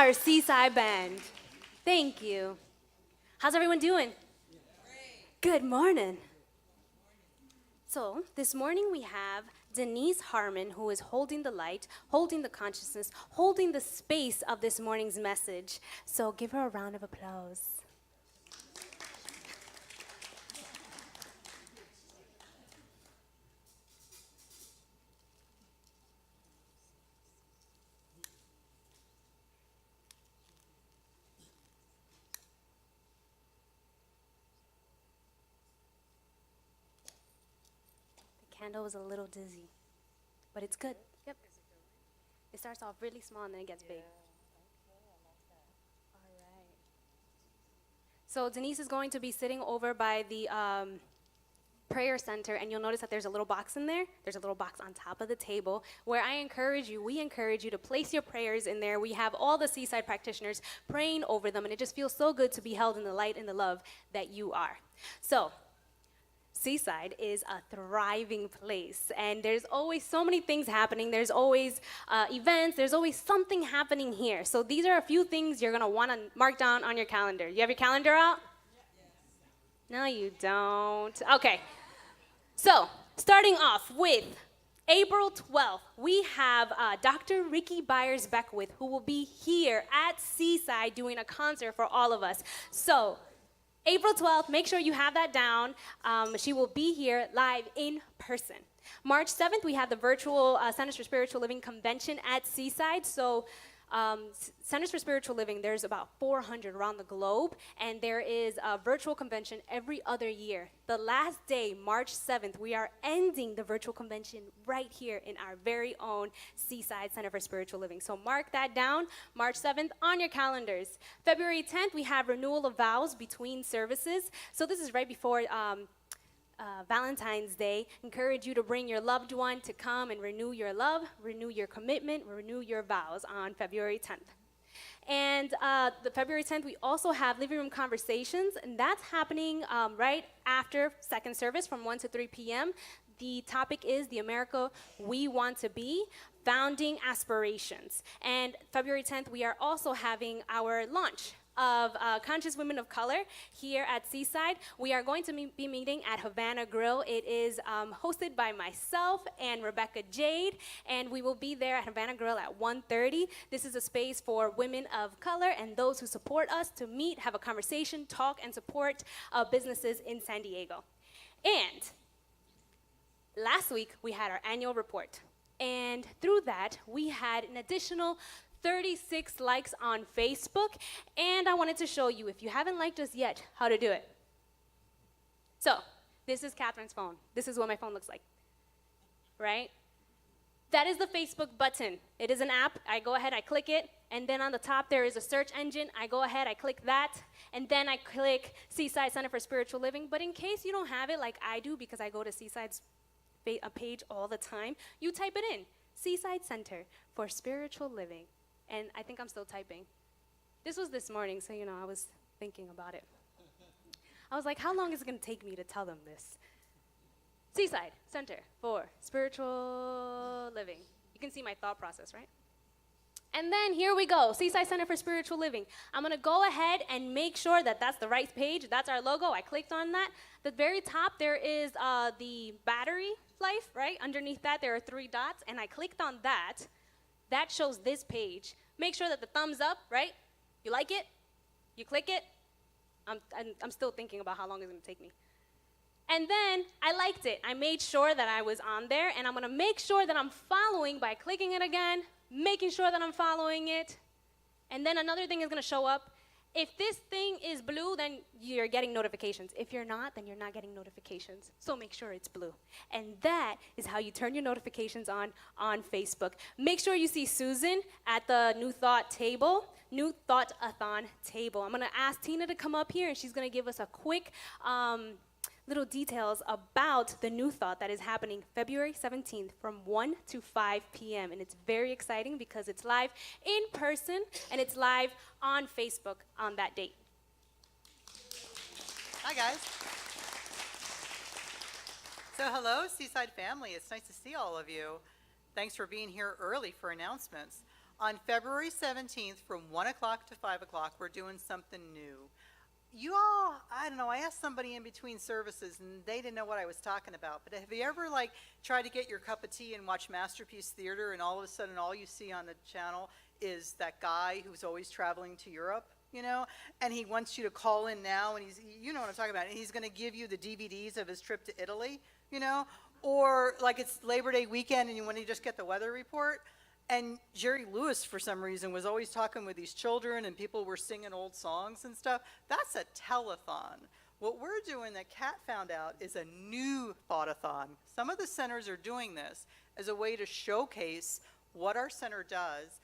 our Seaside band. Thank you. How's everyone doing? Good morning. So this morning we have Denise Harmon, who is holding the light, holding the consciousness, holding the space of this morning's message. So give her a round of applause. Candle was a little dizzy, but it's good. Yep. It starts off really small and then it gets big. All right. So Denise is going to be sitting over by the prayer center, and you'll notice that there's a little box in there. There's a little box on top of the table where we encourage you to place your prayers in there. We have all the Seaside practitioners praying over them, and it just feels so good to be held in the light and the love that you are. So Seaside is a thriving place, and there's always so many things happening. There's always events. There's always something happening here. So these are a few things you're going to want to mark down on your calendar. You have your calendar out? Yes. No, you don't. Okay. So starting off with April 12th, we have Dr. Ricky Byers-Beckwith, who will be here at Seaside doing a concert for all of us. So April 12th, make sure you have that down. She will be here live in person. March 7th, we have the virtual Centers for Spiritual Living Convention at Seaside. So Centers for Spiritual Living, there's about 400 around the globe, and there is a virtual convention every other year. The last day, March 7th, we are ending the virtual convention right here in our very own Seaside Center for Spiritual Living. So mark that down, March 7th on your calendars. February 10th, we have renewal of vows between services. So this is right before Valentine's Day. Encourage you to bring your loved one to come and renew your love, renew your commitment, renew your vows on February 10th. And the February 10th, we also have Living Room Conversations, and that's happening right after second service from 1 to 3 p.m. The topic is the America We Want to Be, Founding Aspirations. And February 10th, we are also having our launch of Conscious Women of Color here at Seaside. We are going to be meeting at Havana Grill. It is hosted by myself and Rebecca Jade, and we will be there at Havana Grill at 1:30. This is a space for women of color and those who support us to meet, have a conversation, talk, and support businesses in San Diego. And last week, we had our annual report. And through that, we had an additional 36 likes on Facebook, and I wanted to show you, if you haven't liked us yet, how to do it. So, this is Catherine's phone. This is what my phone looks like, right? That is the Facebook button. It is an app. I go ahead, I click it, and then on the top there is a search engine. I go ahead, I click that, and then I click Seaside Center for Spiritual Living. But in case you don't have it like I do, because I go to Seaside's page all the time, you type it in, Seaside Center for Spiritual Living. And I think I'm still typing. This was this morning, so I was thinking about it. I was like, how long is it going to take me to tell them this? Seaside Center for Spiritual Living. You can see my thought process, right? And then here we go, Seaside Center for Spiritual Living. I'm going to go ahead and make sure that that's the right page. That's our logo. I clicked on that. At the very top, there is the battery life, right? Underneath that, there are 3 dots, and I clicked on that. That shows this page. Make sure that the thumbs up, right? You like it? You click it? I'm still thinking about how long it's going to take me. And then I liked it. I made sure that I was on there, and I'm going to make sure that I'm following by clicking it again, making sure that I'm following it. And then another thing is going to show up. If this thing is blue, then you're getting notifications. If you're not, then you're not getting notifications. So make sure it's blue. And that is how you turn your notifications on Facebook. Make sure you see Susan at the New Thought-a-thon table. I'm going to ask Tina to come up here, and she's going to give us a quick little details about the New Thought that is happening February 17th from 1 to 5 p.m. And it's very exciting because it's live in person and it's live on Facebook on that date. Hi, guys. So hello, Seaside family. It's nice to see all of you. Thanks for being here early for announcements. On February 17th from 1 o'clock to 5 o'clock, we're doing something new. You all, I don't know, I asked somebody in between services and they didn't know what I was talking about, but have you ever like tried to get your cup of tea and watch Masterpiece Theater and all of a sudden all you see on the channel is that guy who's always traveling to Europe, you know, and he wants you to call in now and he's, you know what I'm talking about, and he's going to give you the DVDs of his trip to Italy, you know, or like it's Labor Day weekend and you want to just get the weather report. And Jerry Lewis, for some reason, was always talking with these children and people were singing old songs and stuff. That's a telethon. What we're doing that Kat found out is a new thought-a-thon. Some of the centers are doing this as a way to showcase what our center does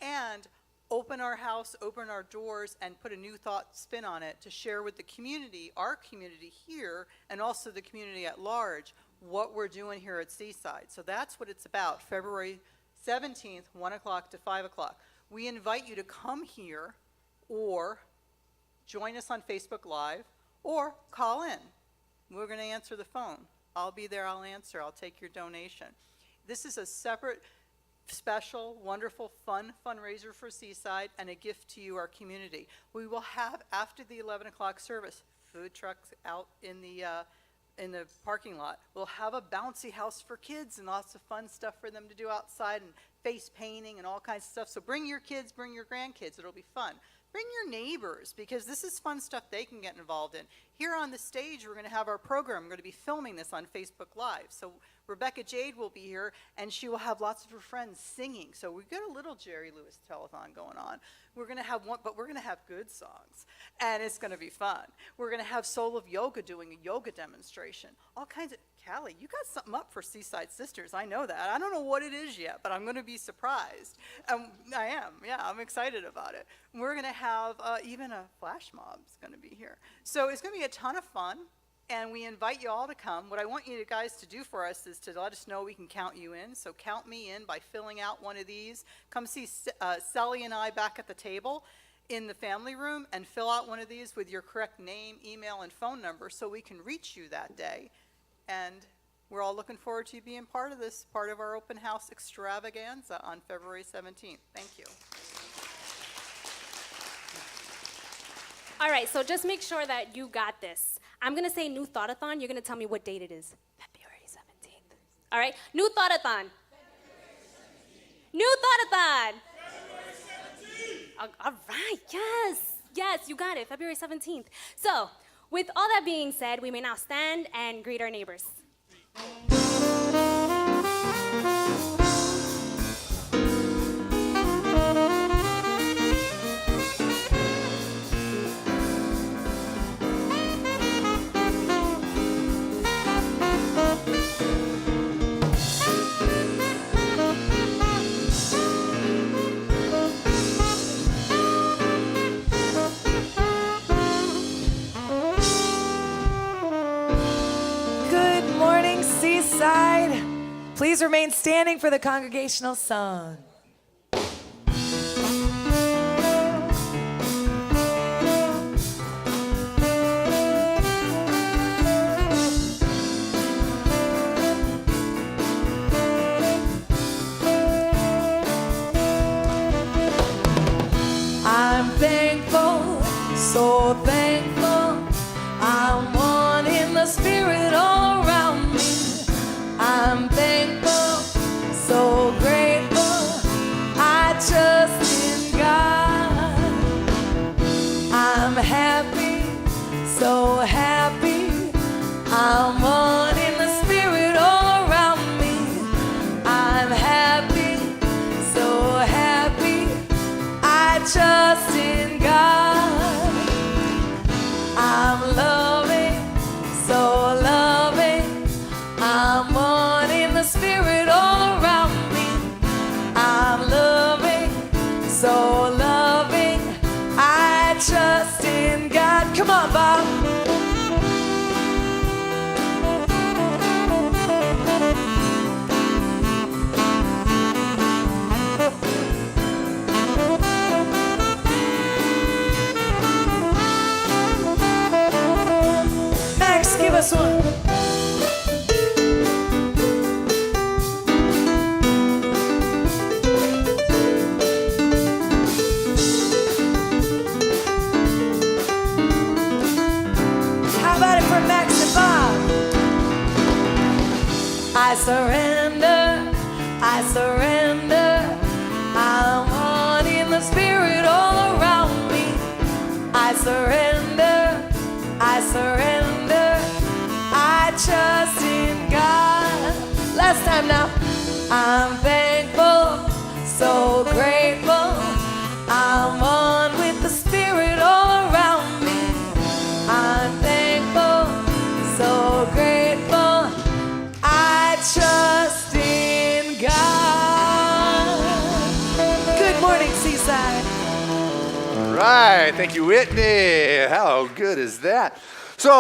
and open our house, open our doors, and put a new thought spin on it to share with the community, our community here, and also the community at large, what we're doing here at Seaside. So that's what it's about, February 17th, 1 o'clock to 5 o'clock. We invite you to come here or join us on Facebook Live or call in. We're going to answer the phone. I'll be there, I'll answer, I'll take your donation. This is a separate, special, wonderful, fun fundraiser for Seaside and a gift to you, our community. We will have, after the 11 o'clock service, food trucks out in the parking lot. We'll have a bouncy house for kids and lots of fun stuff for them to do outside and face painting and all kinds of stuff. So bring your kids, bring your grandkids. It'll be fun. Bring your neighbors because this is fun stuff they can get involved in. Here on the stage, we're going to have our program. We're going to be filming this on Facebook Live. So Rebecca Jade will be here and she will have lots of her friends singing. So we've got a little Jerry Lewis telethon going on. We're going to have one, but we're going to have good songs and it's going to be fun. We're going to have Soul of Yoga doing a yoga demonstration. All kinds of, Callie, you got something up for Seaside Sisters. I know that. I don't know what it is yet, but I'm going to be surprised. I am, yeah, I'm excited about it. We're going to have even a flash mob is going to be here. So it's going to be a ton of fun. And we invite you all to come. What I want you guys to do for us is to let us know we can count you in. So count me in by filling out one of these. Come see Sally and I back at the table in the family room and fill out one of these with your correct name, email, and phone number so we can reach you that day. And we're all looking forward to you being part of this, part of our open house extravaganza on February 17th. Thank you. All right, so just make sure that you got this. I'm going to say new thought-a-thon. You're going to tell me what date it is. February 17th. All right, new thought-a-thon. New thought-a-thon. All right, yes, you got it, February 17th. So, with all that being said, we may now stand and greet our neighbors. Seaside, please remain standing for the congregational song. I'm thankful, so thankful. I'm one in the spirit all around me. I'm thankful, so grateful. I trust in God. I'm happy, so happy. I'm one in the spirit all around me. I'm happy, so happy. I trust in God. I'm loving, so loving. I'm one in the spirit all around me. I'm loving, so loving. I trust in God. Come on, Bob. Max, give us one. surrender, I surrender. I'm one in the spirit all around me. I surrender, I surrender. I trust in God. Last time now. I'm thankful, so grateful. I'm one with the spirit all around me. I'm thankful, so grateful. I trust in God. Good morning, Seaside. All right, thank you, Whitney. How good is that? So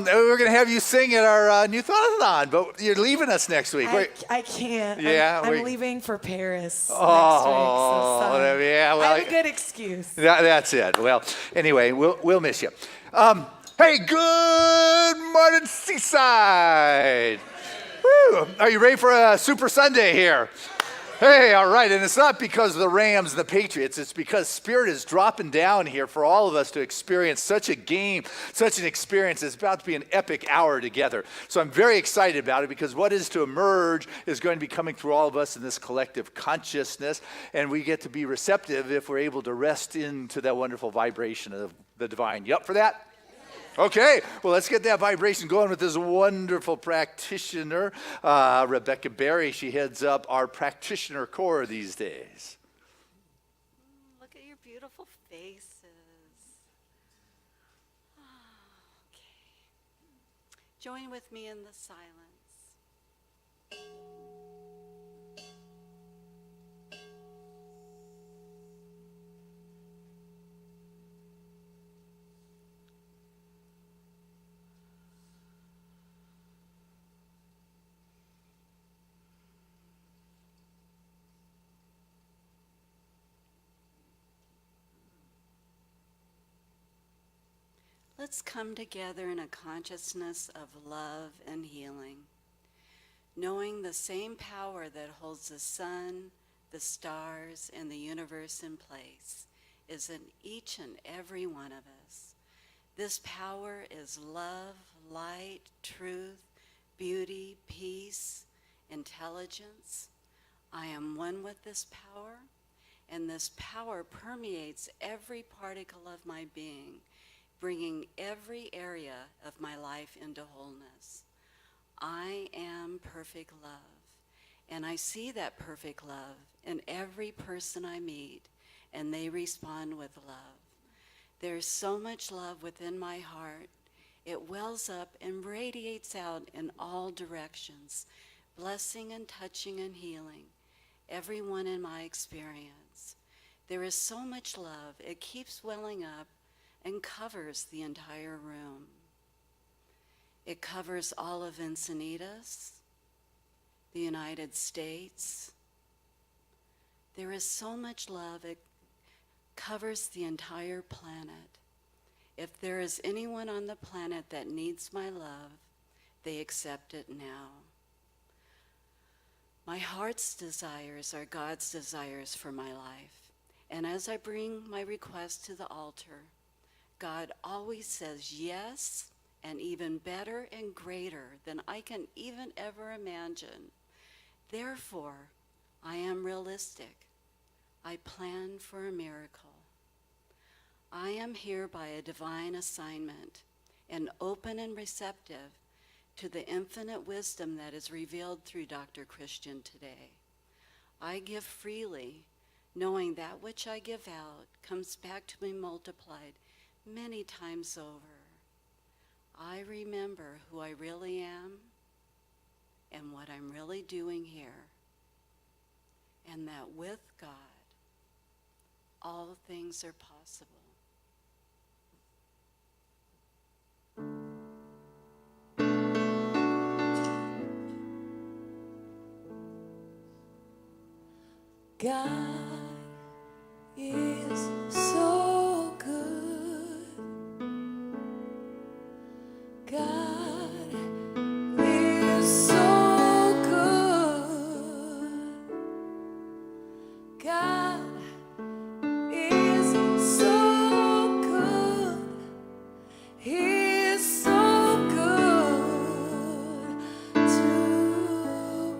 we're going to have you sing at our new thon, but you're leaving us next week. I can't. Yeah, I'm leaving for Paris next week. Oh, So sorry. yeah. Well, I have a good excuse. That's it. Well, anyway, we'll miss you. Hey, good morning, Seaside. Woo. Are you ready for a Super Sunday here? Hey, all right, and it's not because of the Rams and the Patriots. It's because Spirit is dropping down here for all of us to experience such a game, such an experience. It's about to be an epic hour together. So I'm very excited about it because what is to emerge is going to be coming through all of us in this collective consciousness, and we get to be receptive if we're able to rest into that wonderful vibration of the divine. You up for that? Okay, well, let's get that vibration going with this wonderful practitioner, Rebecca Berry. She heads up our practitioner corps these days. Look at your beautiful faces. Okay. Join with me in the silence. Let's come together in a consciousness of love and healing, knowing the same power that holds the sun, the stars, and the universe in place is in each and every one of us. This power is love, light, truth, beauty, peace, intelligence. I am one with this power, and this power permeates every particle of my being, bringing every area of my life into wholeness. I am perfect love, and I see that perfect love in every person I meet, and they respond with love. There's so much love within my heart. It wells up and radiates out in all directions, blessing and touching and healing everyone in my experience. There is so much love. It keeps welling up and covers the entire room. It covers all of Encinitas, the United States. There is so much love, it covers the entire planet. If there is anyone on the planet that needs my love, they accept it now. My heart's desires are God's desires for my life. And as I bring my request to the altar, God always says yes, and even better and greater than I can even ever imagine. Therefore, I am realistic. I plan for a miracle. I am here by a divine assignment and open and receptive to the infinite wisdom that is revealed through Dr. Christian today. I give freely, knowing that which I give out comes back to me multiplied many times over. I remember who I really am and what I'm really doing here, and that with God, all things are possible. God is so good. God is so good. God is so good. He is so good to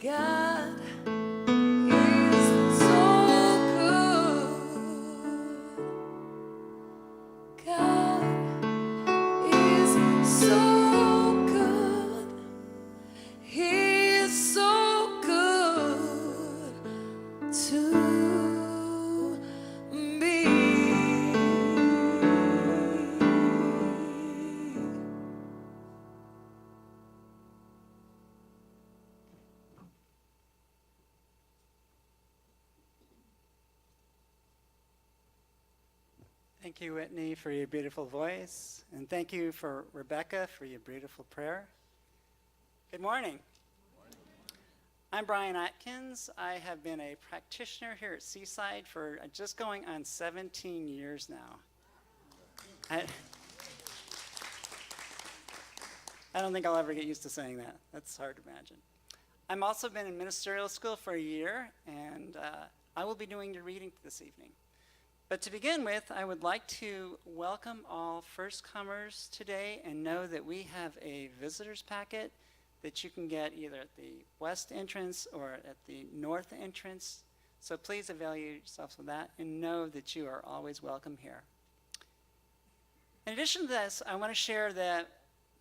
God is so good. God is so good. He is so good to me. Thank you, Whitney, for your beautiful voice. And thank you for Rebecca for your beautiful prayer. Good morning. I'm Brian Atkins. I have been a practitioner here at Seaside for just going on 17 years now. I don't think I'll ever get used to saying that. That's hard to imagine. I've also been in ministerial school for a year, and I will be doing your reading this evening. But to begin with, I would like to welcome all first-comers today and know that we have a visitor's packet that you can get either at the west entrance or at the north entrance. So please avail yourselves of that and know that you are always welcome here. In addition to this, I want to share that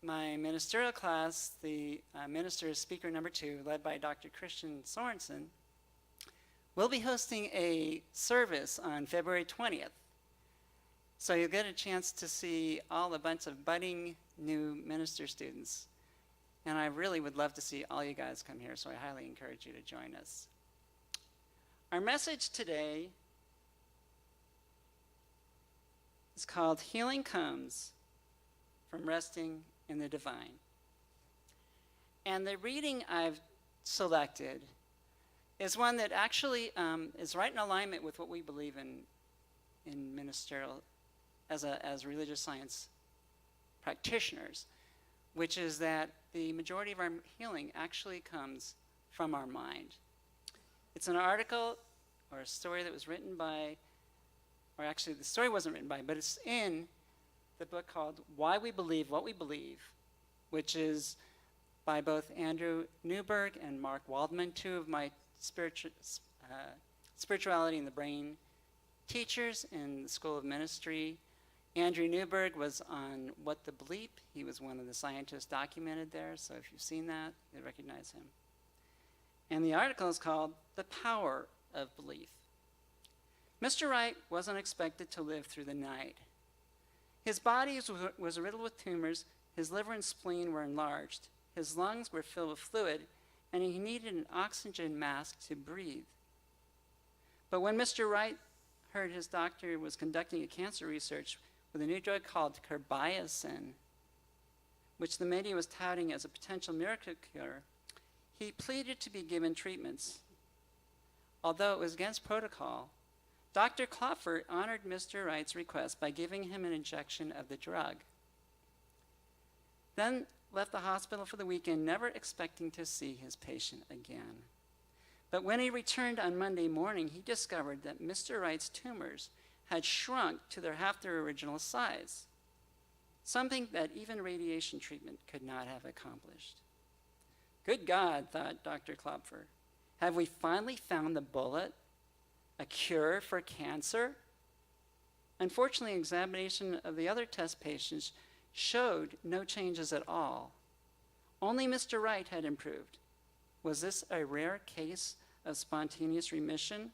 my ministerial class, the minister is speaker number 2, led by Dr. Christian Sorensen, we'll be hosting a service on February 20th. So you'll get a chance to see all a bunch of budding new minister students. And I really would love to see all you guys come here, so I highly encourage you to join us. Our message today is called Healing Comes from Resting in the Divine. And the reading I've selected is one that actually is right in alignment with what we believe in ministerial as religious science practitioners, which is that the majority of our healing actually comes from our mind. It's an article or a story that was written by, or actually the story wasn't written by, but it's in the book called Why We Believe What We Believe, which is by both Andrew Newberg and Mark Waldman, two of my spirituality in the brain teachers in the School of Ministry. Andrew Newberg was on What the Bleep. He was one of the scientists documented there, so if you've seen that, you recognize him. And the article is called The Power of Belief. Mr. Wright wasn't expected to live through the night. His body was riddled with tumors, his liver and spleen were enlarged, his lungs were filled with fluid, and he needed an oxygen mask to breathe. But when Mr. Wright heard his doctor was conducting a cancer research with a new drug called carbimazine, which the media was touting as a potential miracle cure, he pleaded to be given treatments. Although it was against protocol, Dr. Klopfer honored Mr. Wright's request by giving him an injection of the drug. Then left the hospital for the weekend, never expecting to see his patient again. But when he returned on Monday morning, he discovered that Mr. Wright's tumors had shrunk to half their original size, something that even radiation treatment could not have accomplished. Good God, thought Dr. Klopfer, have we finally found the bullet, a cure for cancer? Unfortunately, examination of the other test patients showed no changes at all. Only Mr. Wright had improved. Was this a rare case of spontaneous remission,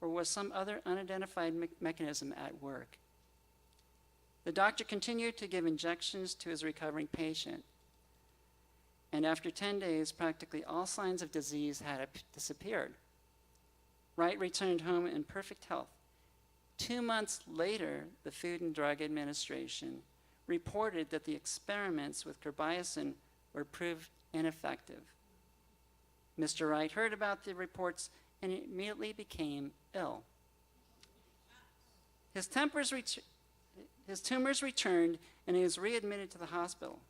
or was some other unidentified mechanism at work? The doctor continued to give injections to his recovering patient, and after 10 days, practically all signs of disease had disappeared. Wright returned home in perfect health. 2 months later, the Food and Drug Administration reported that the experiments with carbimazine were proved ineffective. Mr. Wright heard about the reports and immediately became ill. His tumors returned and he was readmitted to the hospital.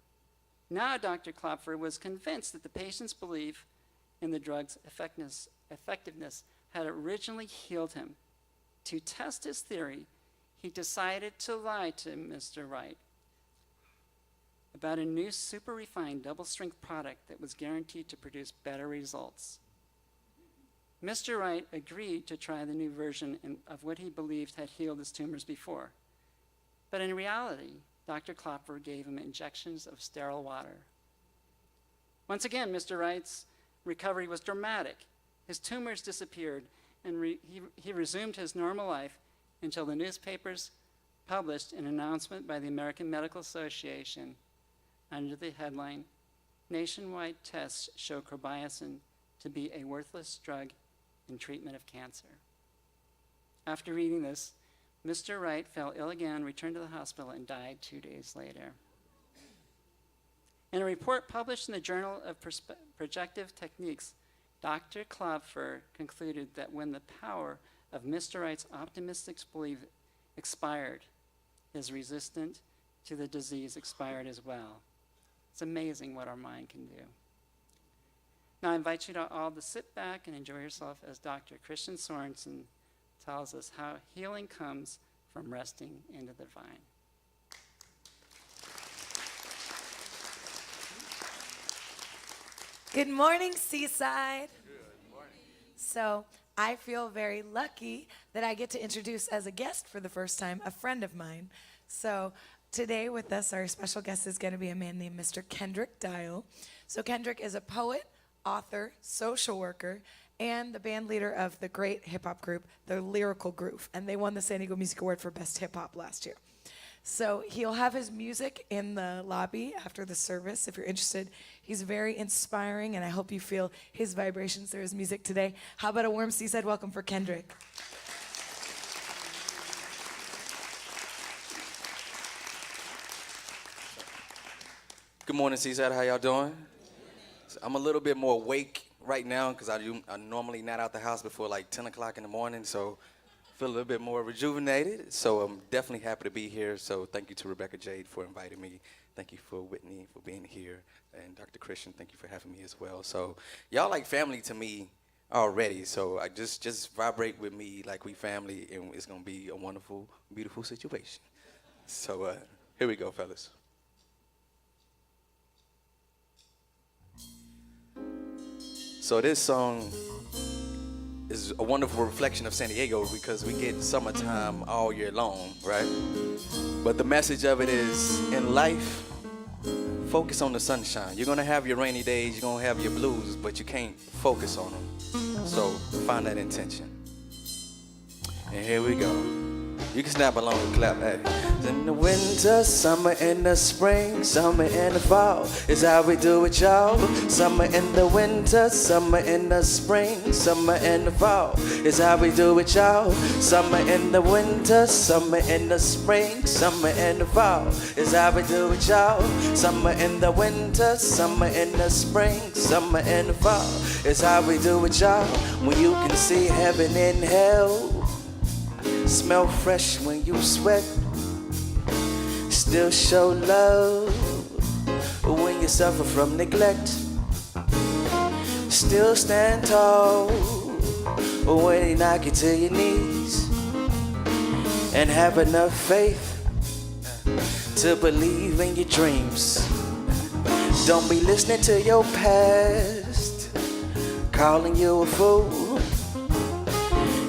Now Dr. Klopfer was convinced that the patient's belief in the drug's effectiveness had originally healed him. To test his theory, he decided to lie to Mr. Wright about a new super refined double strength product that was guaranteed to produce better results. Mr. Wright agreed to try the new version of what he believed had healed his tumors before. But in reality, Dr. Klopfer gave him injections of sterile water. Once again, Mr. Wright's recovery was dramatic. His tumors disappeared, and he resumed his normal life until the newspapers published an announcement by the American Medical Association under the headline, "Nationwide tests show carbamazepine to be a worthless drug in treatment of cancer." After reading this, Mr. Wright fell ill again, returned to the hospital, and died 2 days later. In a report published in the Journal of Projective Techniques, Dr. Klopfer concluded that when the power of Mr. Wright's optimistic belief expired, his resistance to the disease expired as well. It's amazing what our mind can do. Now I invite you to all to sit back and enjoy yourself as Dr. Christian Sorensen tells us how healing comes from resting in the divine. Good morning, Seaside. Good morning. So I feel very lucky that I get to introduce as a guest for the first time a friend of mine. So today with us, our special guest is going to be a man named Mr. Kendrick Dial. So Kendrick is a poet, author, social worker, and the band leader of the great hip-hop group, The Lyrical Groove. And they won the San Diego Music Award for Best Hip-Hop last year. So he'll have his music in the lobby after the service. If you're interested, he's very inspiring, and I hope you feel his vibrations through his music today. How about a warm Seaside welcome for Kendrick? Good morning, Seaside. How y'all doing? I'm a little bit more awake right now because I'm normally not out the house before like 10 o'clock in the morning, so I feel a little bit more rejuvenated. So I'm definitely happy to be here. So thank you to Rebecca Jade for inviting me. Thank you for Whitney for being here. And Dr. Christian, thank you for having me as well. So y'all like family to me already. So I just vibrate with me like we family, and it's going to be a wonderful, beautiful situation. So here we go, fellas. So this song is a wonderful reflection of San Diego because we get summertime all year long, right? But the message of it is, in life, focus on the sunshine. You're gonna have your rainy days, you're gonna have your blues, but you can't focus on them. So find that intention. And here we go. You can snap along and clap, hey. In the winter, summer in the spring, summer in the fall is how we do it, y'all. Summer in the winter, summer in the spring, summer in the fall is how we do it, y'all. Summer in the winter, summer in the spring, summer in the fall is how we do it, y'all. Summer in the winter, summer in the spring, summer in the fall is how we do it, y'all. When you can see heaven and hell, smell fresh when you sweat, still show love when you suffer from neglect, still stand tall when they knock you to your knees, and have enough faith to believe in your dreams. Don't be listening to your past calling you a fool.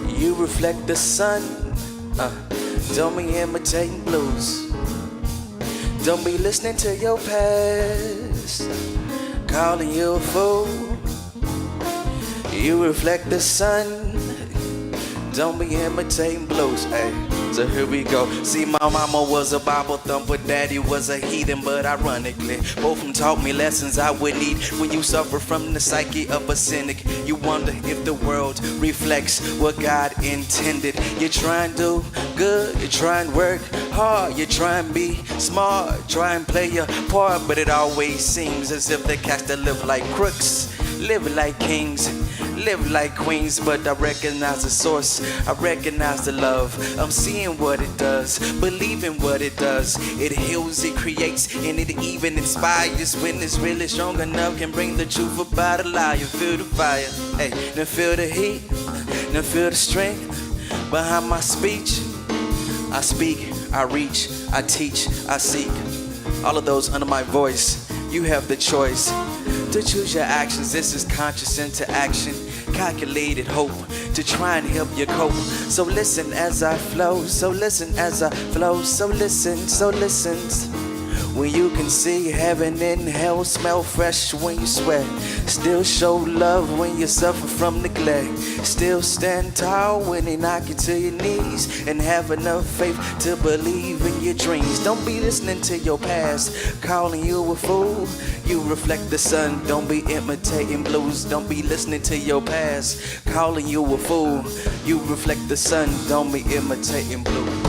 You reflect the sun. Don't be imitating blues. Don't be listening to your past calling you a fool. You reflect the sun. Don't be imitating blues. Hey, so here we go. See, my mama was a Bible thumper, daddy was a heathen, but ironically, both of them taught me lessons I would need. When you suffer from the psyche of a cynic, you wonder if the world reflects what God intended. You try and do good, you try and work hard, you try and be smart, try and play your part, but it always seems as if the cats that live like crooks live like kings, live like queens. But I recognize the source, I recognize the love. I'm seeing what it does, believing what it does. It heals, it creates, and it even inspires. When it's really strong enough, can bring the truth about a lie. You feel the fire, hey, then feel the heat, then feel the strength behind my speech. I speak, I reach, I teach, I seek. All of those under my voice, you have the choice. to choose your actions. This is conscious interaction, calculated hope to try and help you cope. So listen as I flow, so listen as I flow, so listen, so listen. When you can see heaven and hell, smell fresh when you sweat. Still show love when you suffer from neglect. Still stand tall when they knock you to your knees. And have enough faith to believe in your dreams. Don't be listening to your past, calling you a fool. You reflect the sun, don't be imitating blues. Don't be listening to your past, calling you a fool. You reflect the sun, don't be imitating blues.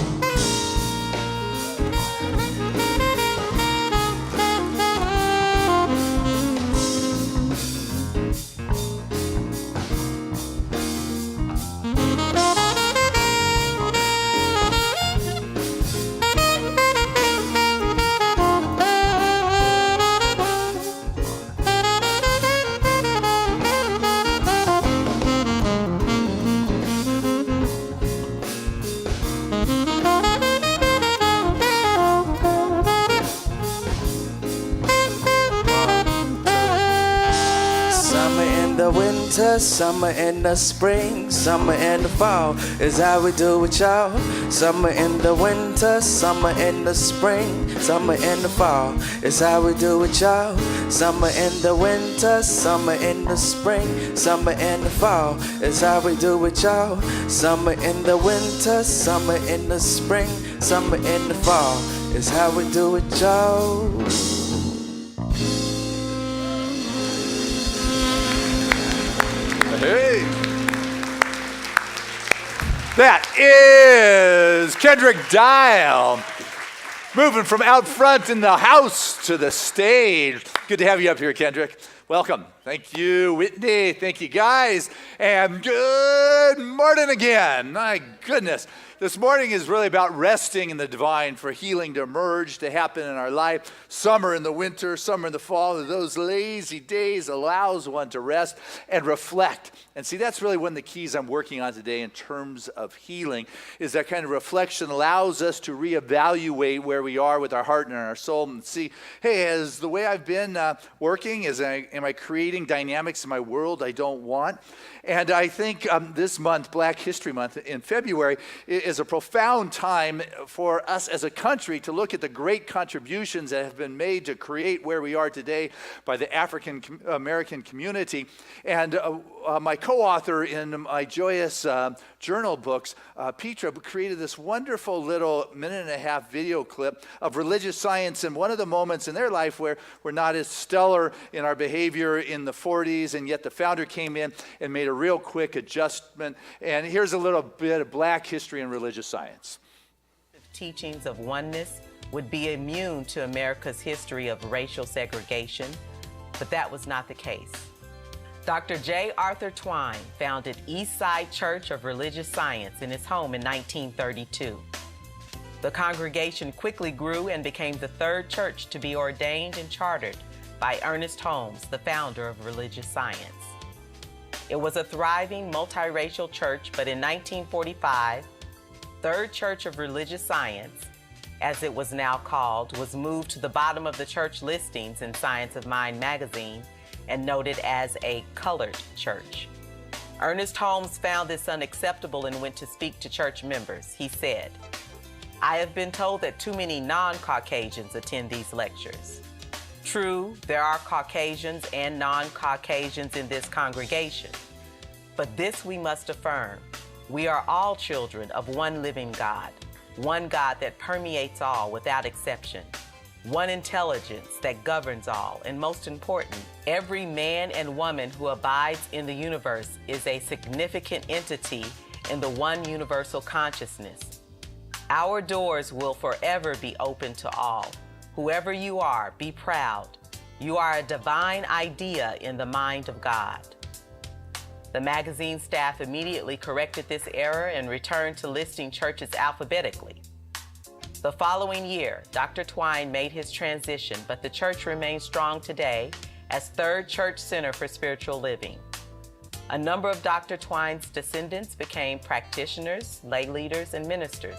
Summer in the spring, summer in the fall is how we do it, y'all. Summer in the winter, summer in the spring, summer in the fall is how we do it, y'all. Summer in the winter, summer in the spring, summer in the fall is how we do it, y'all. Summer in the winter, summer in the spring, summer in the fall is how we do it, y'all. Hey. That is Kendrick Dial, moving from out front in the house to the stage. Good to have you up here, Kendrick. Welcome. Thank you, Whitney. Thank you, guys. And good morning again. My goodness. This morning is really about resting in the divine for healing to emerge, to happen in our life. Summer in the winter, summer in the fall, those lazy days allows one to rest and reflect. And see, that's really one of the keys I'm working on today in terms of healing, is that kind of reflection allows us to reevaluate where we are with our heart and our soul and see, hey, is the way I've been working, am I creating dynamics in my world I don't want? And I think this month, Black History Month in February, is a profound time for us as a country to look at the great contributions that have been made to create where we are today by the African American community. And my co-author in my Joyous Journal books, Petra, created this wonderful little 1.5-minute video clip of religious science and one of the moments in their life where we're not as stellar in our behavior in the 40s, and yet the founder came in and made a real quick adjustment. And here's a little bit of Black history and religious science. Teachings of oneness would be immune to America's history of racial segregation, but that was not the case. Dr. J. Arthur Twine founded Eastside Church of Religious Science in his home in 1932. The congregation quickly grew and became the third church to be ordained and chartered by Ernest Holmes, the founder of religious science. It was a thriving multiracial church, but in 1945, Third Church of Religious Science, as it was now called, was moved to the bottom of the church listings in Science of Mind magazine and noted as a colored church. Ernest Holmes found this unacceptable and went to speak to church members. He said, "I have been told that too many non-Caucasians attend these lectures. True, there are Caucasians and non-Caucasians in this congregation, but this we must affirm. We are all children of one living God, one God that permeates all without exception, one intelligence that governs all, and most important, every man and woman who abides in the universe is a significant entity in the one universal consciousness. Our doors will forever be open to all. Whoever you are, be proud. You are a divine idea in the mind of God." The magazine staff immediately corrected this error and returned to listing churches alphabetically. The following year, Dr. Twine made his transition, but the church remains strong today as Third Church Center for Spiritual Living. A number of Dr. Twine's descendants became practitioners, lay leaders, and ministers,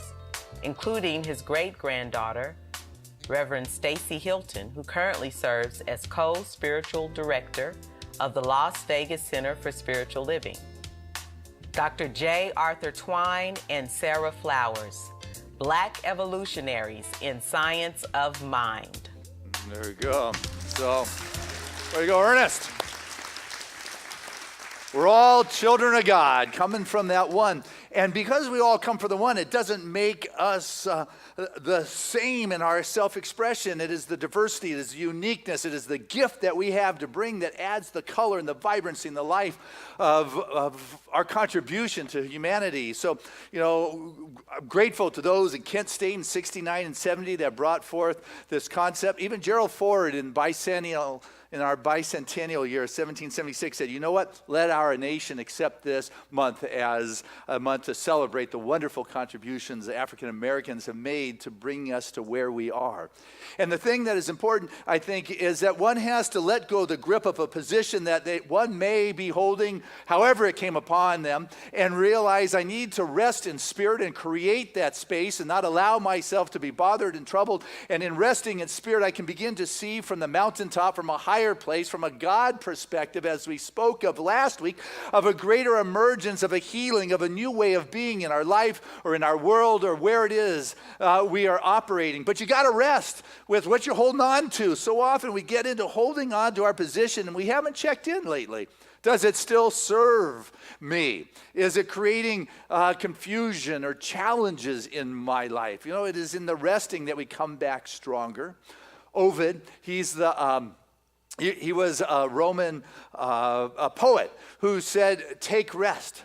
including his great-granddaughter, Reverend Stacy Hilton, who currently serves as co-spiritual director of the Las Vegas Center for Spiritual Living. Dr. J. Arthur Twine and Sarah Flowers, Black evolutionaries in science of mind. There we go. So, there you go, Ernest. We're all children of God, coming from that one. And because we all come from the one, it doesn't make us the same in our self-expression. It is the diversity, it is the uniqueness, it is the gift that we have to bring that adds the color and the vibrancy and the life of our contribution to humanity. So, I'm grateful to those in Kent State in 69 and 70 that brought forth this concept. Even Gerald Ford in our bicentennial year, 1776, said, you know what? Let our nation accept this month as a month to celebrate the wonderful contributions the African Americans have made to bring us to where we are. And the thing that is important, I think, is that one has to let go of the grip of a position that one may be holding, however it came upon them, and realize I need to rest in spirit and create that space and not allow myself to be bothered and troubled. And in resting in spirit, I can begin to see from the mountaintop, from a higher place, from a God perspective, as we spoke of last week, of a greater emergence, of a healing, of a new way of being in our life or in our world or where it is we are operating. But you got to rest with what you're holding on to. So often we get into holding on to our position and we haven't checked in lately. Does it still serve me? Is it creating confusion or challenges in my life? It is in the resting that we come back stronger. Ovid, he's the... He was a Roman poet who said, take rest,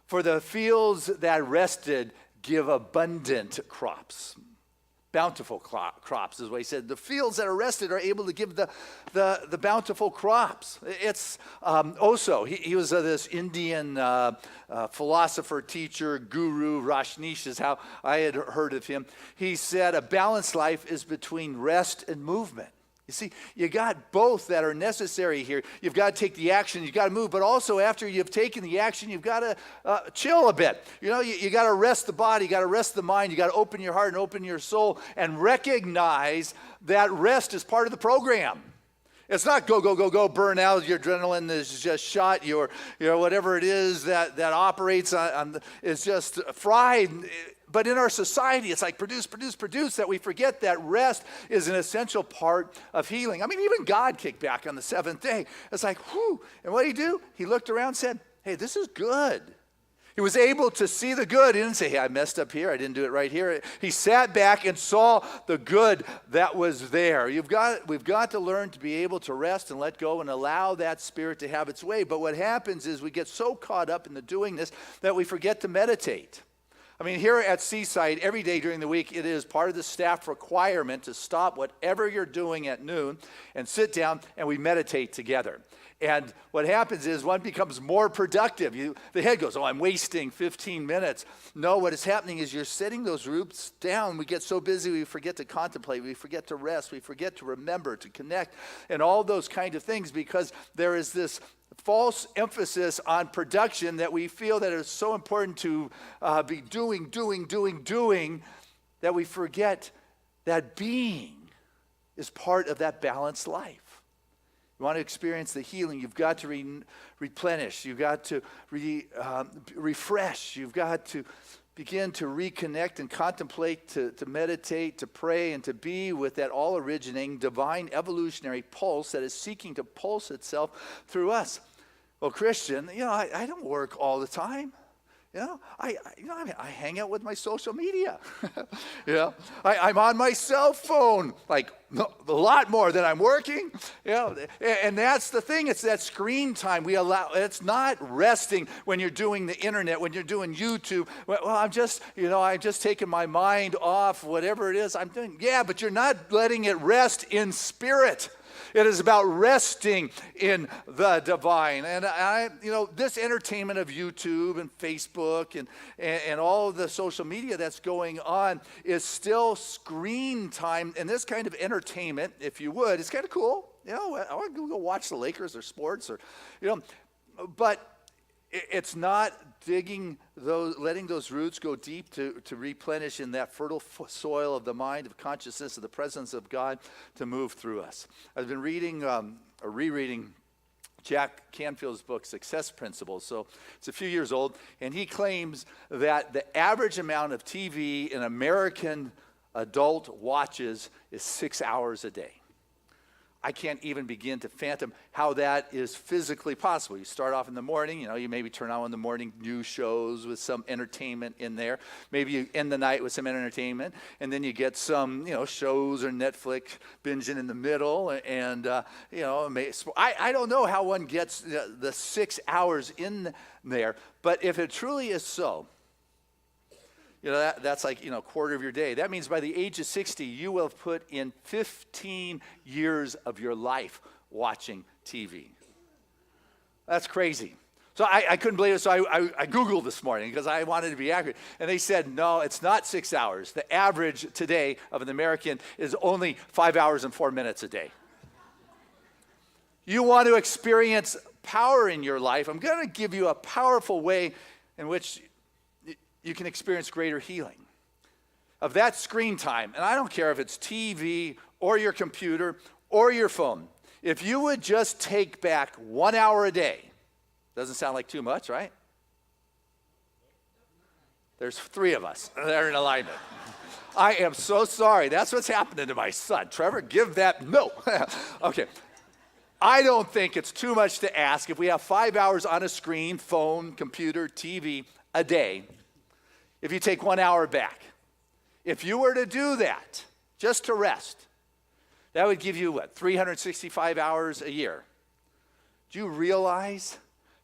for the fields that rested give abundant crops. Bountiful crops is what he said. The fields that are rested are able to give the bountiful crops. It's Oso. He was this Indian philosopher, teacher, guru. Rajneesh is how I had heard of him. He said a balanced life is between rest and movement. You see, you got both that are necessary here. You've got to take the action, you've got to move, but also after you've taken the action, you've got to chill a bit. You got to rest the body, you got to rest the mind, you got to open your heart and open your soul and recognize that rest is part of the program. It's not go, go, go, go, burn out, your adrenaline is just shot, your whatever it is that operates on is just fried. But in our society, it's like produce, that we forget that rest is an essential part of healing. I mean, even God kicked back on the seventh day. It's like, whew. And what did he do? He looked around and said, hey, this is good. He was able to see the good. He didn't say, hey, I messed up here. I didn't do it right here. He sat back and saw the good that was there. We've got to learn to be able to rest and let go and allow that spirit to have its way. But what happens is we get so caught up in the doing this that we forget to meditate. I mean, here at Seaside, every day during the week, it is part of the staff requirement to stop whatever you're doing at noon and sit down and we meditate together. And what happens is one becomes more productive. The head goes, oh, I'm wasting 15 minutes. No, what is happening is you're setting those roots down. We get so busy, we forget to contemplate. We forget to rest. We forget to remember, to connect, and all those kind of things because there is this false emphasis on production that we feel that it's so important to be doing, that we forget that being is part of that balanced life. You want to experience the healing, you've got to replenish, you've got to refresh, you've got to begin to reconnect and contemplate, to meditate, to pray, and to be with that all-originating divine evolutionary pulse that is seeking to pulse itself through us. Well, Christian, I don't work all the time. I hang out with my social media. I'm on my cell phone like a lot more than I'm working. And that's the thing. It's that screen time we allow. It's not resting when you're doing the internet, when you're doing YouTube. Well, I'm just taking my mind off whatever it is I'm doing. Yeah, but you're not letting it rest in spirit. It is about resting in the divine. And this entertainment of YouTube and Facebook and all of the social media that's going on is still screen time. And this kind of entertainment, if you would, is kind of cool. I want to go watch the Lakers or sports but It's not letting those roots go deep to replenish in that fertile soil of the mind, of consciousness, of the presence of God to move through us. I've been reading or rereading Jack Canfield's book, Success Principles. So it's a few years old, and he claims that the average amount of TV an American adult watches is 6 hours a day. I can't even begin to fathom how that is physically possible. You start off in the morning, you maybe turn on the morning news shows with some entertainment in there. Maybe you end the night with some entertainment, and then you get some, shows or Netflix binging in the middle. And, I don't know how one gets the 6 hours in there, but if it truly is so, that's like, a quarter of your day. That means by the age of 60, you will have put in 15 years of your life watching TV. That's crazy. So I couldn't believe it, so I Googled this morning because I wanted to be accurate. And they said, no, it's not 6 hours. The average today of an American is only 5 hours and 4 minutes a day. You want to experience power in your life, I'm going to give you a powerful way in which you can experience greater healing of that screen time. And I don't care if it's TV or your computer or your phone. If you would just take back 1 hour a day, doesn't sound like too much, right? There's 3 of us that are in alignment. I am so sorry. That's what's happening to my son. Trevor, give that, no. Okay. I don't think it's too much to ask if we have 5 hours on a screen, phone, computer, TV a day. If you take 1 hour back, if you were to do that, just to rest, that would give you, 365 hours a year. Do you realize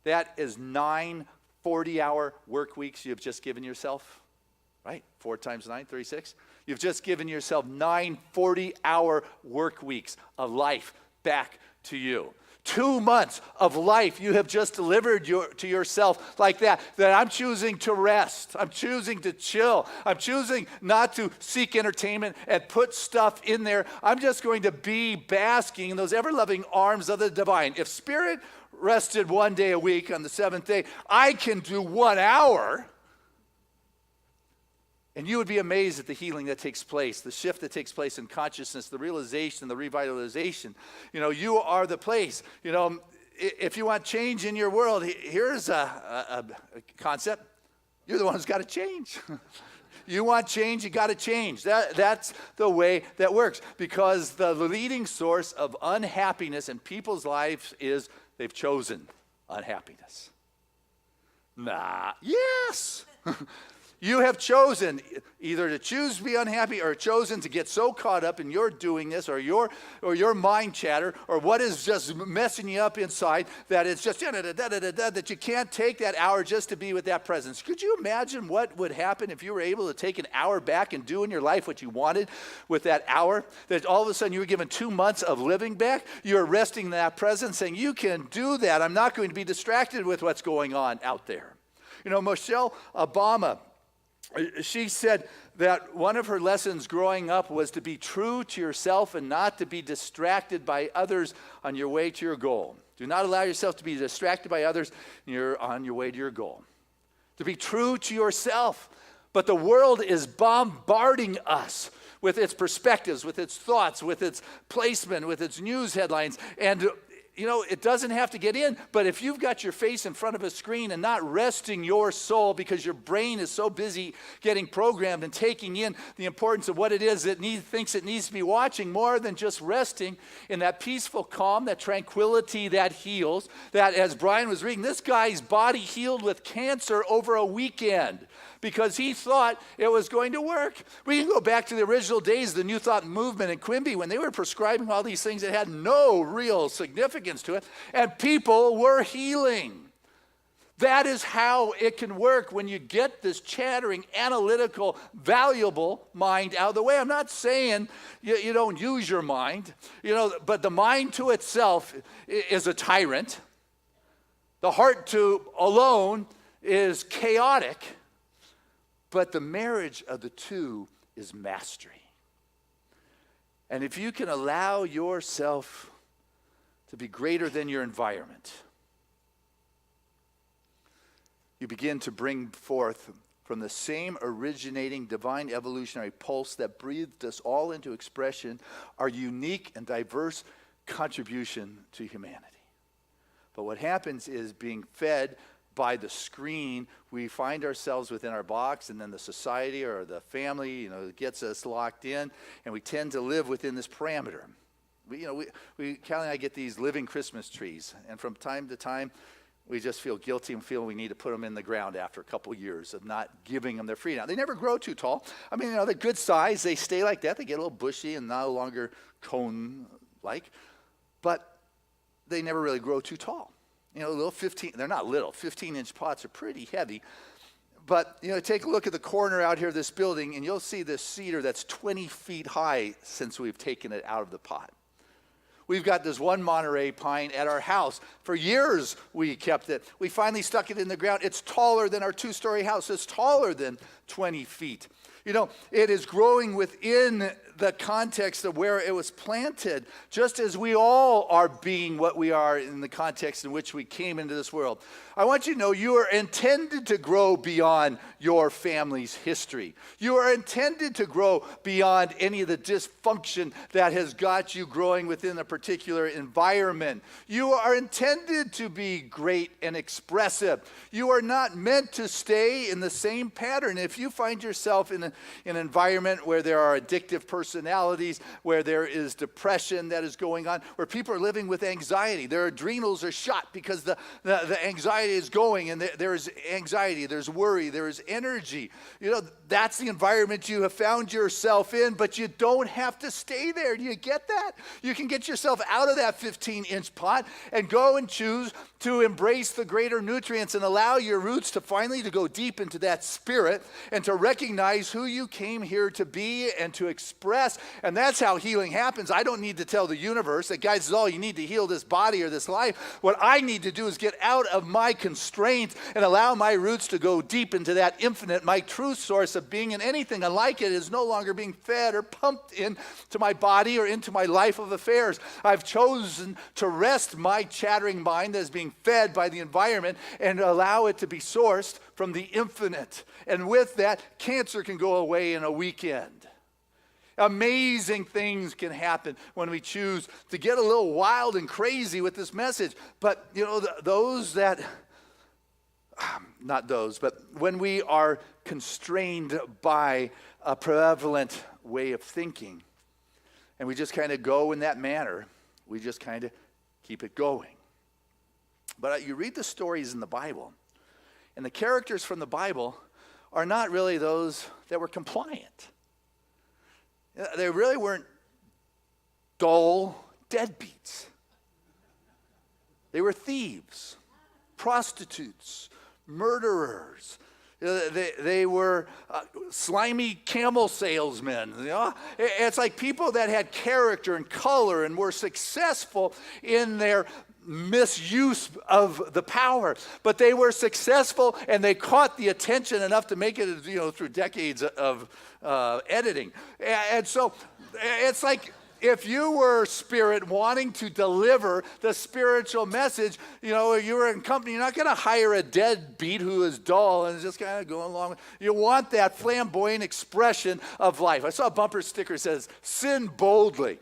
that is 9 40-hour work weeks you've just given yourself? Right? 4 times 9, 36. You've just given yourself 9 40-hour work weeks of life back to you. 2 months of life you have just delivered to yourself like that I'm choosing to rest. I'm choosing to chill. I'm choosing not to seek entertainment and put stuff in there. I'm just going to be basking in those ever-loving arms of the divine. If Spirit rested 1 day a week on the 7th day, I can do 1 hour. And you would be amazed at the healing that takes place, the shift that takes place in consciousness, the realization, the revitalization. You are the place. If you want change in your world, here's a concept. You're the one who's got to change. You want change, you got to change. That's the way that works. Because the leading source of unhappiness in people's lives is they've chosen unhappiness. Yes. You have chosen either to choose to be unhappy or chosen to get so caught up in your doing this or your mind chatter or what is just messing you up inside that it's just that you can't take that hour just to be with that presence. Could you imagine what would happen if you were able to take an hour back and do in your life what you wanted with that hour? That all of a sudden you were given 2 months of living back. You're resting in that presence saying, you can do that. I'm not going to be distracted with what's going on out there. Michelle Obama, she said that one of her lessons growing up was to be true to yourself and not to be distracted by others on your way to your goal. Do not allow yourself to be distracted by others on your way to your goal. To be true to yourself. But the world is bombarding us with its perspectives, with its thoughts, with its placement, with its news headlines. And it doesn't have to get in, but if you've got your face in front of a screen and not resting your soul because your brain is so busy getting programmed and taking in the importance of what it is that thinks it needs to be watching more than just resting in that peaceful calm, that tranquility that heals, that as Brian was reading, this guy's body healed with cancer over a weekend because he thought it was going to work. We can go back to the original days of the New Thought movement in Quimby when they were prescribing all these things that had no real significance to it, and people were healing. That is how it can work when you get this chattering, analytical, valuable mind out of the way. I'm not saying you don't use your mind, but the mind to itself is a tyrant. The heart alone is chaotic. But the marriage of the two is mastery. And if you can allow yourself to be greater than your environment, you begin to bring forth from the same originating divine evolutionary pulse that breathed us all into expression our unique and diverse contribution to humanity. But what happens is, being fed by the screen, we find ourselves within our box, and then the society or the family, gets us locked in, and we tend to live within this parameter. Callie and I get these living Christmas trees, and from time to time, we just feel guilty and feel we need to put them in the ground after a couple years of not giving them their freedom. They never grow too tall. I mean, they're good size. They stay like that. They get a little bushy and no longer cone-like, but they never really grow too tall. Little 15-inch pots are pretty heavy. But, take a look at the corner out here of this building, and you'll see this cedar that's 20 feet high since we've taken it out of the pot. We've got this one Monterey pine at our house. For years we kept it. We finally stuck it in the ground. It's taller than our 2-story house. It's taller than 20 feet. It is growing within the context of where it was planted, just as we all are being what we are in the context in which we came into this world. I want you to know you are intended to grow beyond your family's history. You are intended to grow beyond any of the dysfunction that has got you growing within a particular environment. You are intended to be great and expressive. You are not meant to stay in the same pattern. If you find yourself in an environment where there are addictive personalities, where there is depression that is going on, where people are living with anxiety, their adrenals are shot because the anxiety is going, and there is anxiety, there's worry, there is energy. That's the environment you have found yourself in, but you don't have to stay there. Do you get that? You can get yourself out of that 15-inch pot and go and choose to embrace the greater nutrients and allow your roots to finally to go deep into that spirit and to recognize who you came here to be and to express. And that's how healing happens. I don't need to tell the universe that, guys, this is all you need to heal this body or this life. What I need to do is get out of my constraints and allow my roots to go deep into that infinite. My true source of being, and anything unlike it is no longer being fed or pumped into my body or into my life of affairs. I've chosen to rest my chattering mind that is being fed by the environment and allow it to be sourced from the infinite. And with that, cancer can go away in a weekend. Amazing things can happen when we choose to get a little wild and crazy with this message. But, when we are constrained by a prevalent way of thinking, and we just kind of go in that manner, we just kind of keep it going. But you read the stories in the Bible, and the characters from the Bible are not really those that were compliant. They really weren't dull deadbeats. They were thieves, prostitutes, murderers. They were slimy camel salesmen. It's like people that had character and color and were successful in their misuse of the power, but they were successful and they caught the attention enough to make it, through decades of editing. And so it's like, if you were spirit wanting to deliver the spiritual message, you were in company, you're not going to hire a deadbeat who is dull and is just kind of going along. You want that flamboyant expression of life. I saw a bumper sticker that says, "Sin boldly."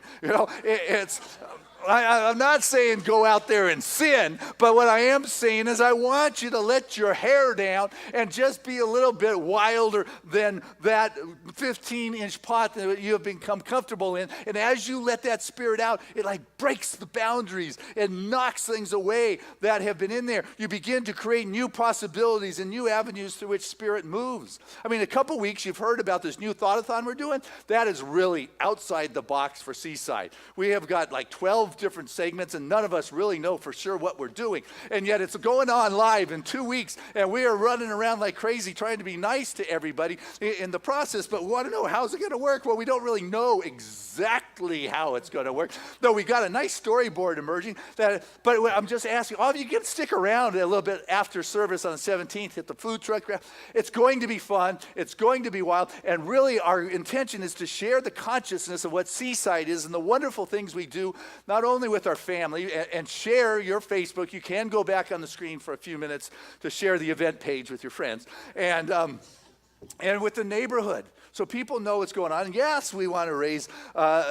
I'm not saying go out there and sin, but what I am saying is I want you to let your hair down and just be a little bit wilder than that 15-inch pot that you have become comfortable in. And as you let that spirit out, it breaks the boundaries and knocks things away that have been in there. You begin to create new possibilities and new avenues through which spirit moves. I mean, a couple weeks you've heard about this new thought-a-thon we're doing. That is really outside the box for Seaside. We have got 12 different segments, and none of us really know for sure what we're doing. And yet it's going on live in 2 weeks, and we are running around like crazy trying to be nice to everybody in the process, but we want to know, how's it going to work? Well, we don't really know exactly how it's going to work, though we got a nice storyboard emerging. But I'm just asking, all of you can stick around a little bit after service on the 17th at the food truck. It's going to be fun. It's going to be wild. And really our intention is to share the consciousness of what Seaside is and the wonderful things we do, not not only with our family, and share your Facebook. You can go back on the screen for a few minutes to share the event page with your friends. And with the neighborhood, so people know what's going on. And yes, we want to raise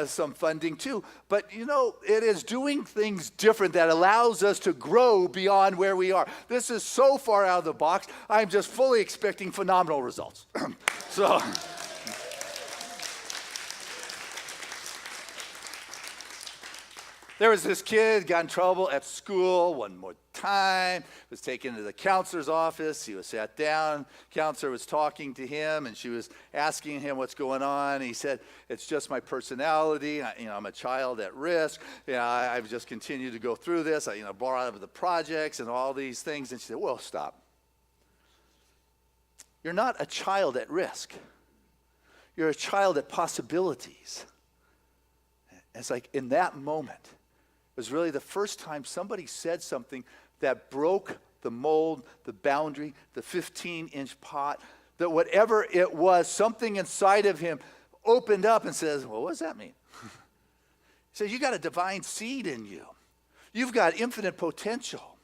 some funding too, but it is doing things different that allows us to grow beyond where we are. This is so far out of the box. I'm just fully expecting phenomenal results. So. There was this kid, got in trouble at school one more time, was taken to the counselor's office. He was sat down. Counselor was talking to him, and she was asking him what's going on. And he said, it's just my personality. I'm a child at risk. I've just continued to go through this. I brought out of the projects and all these things. And she said, well, stop. You're not a child at risk. You're a child at possibilities. It's like in that moment, it was really the first time somebody said something that broke the mold, the boundary, the 15-inch pot, that whatever it was, something inside of him opened up and says, well, what does that mean? He says, you got a divine seed in you. You've got infinite potential.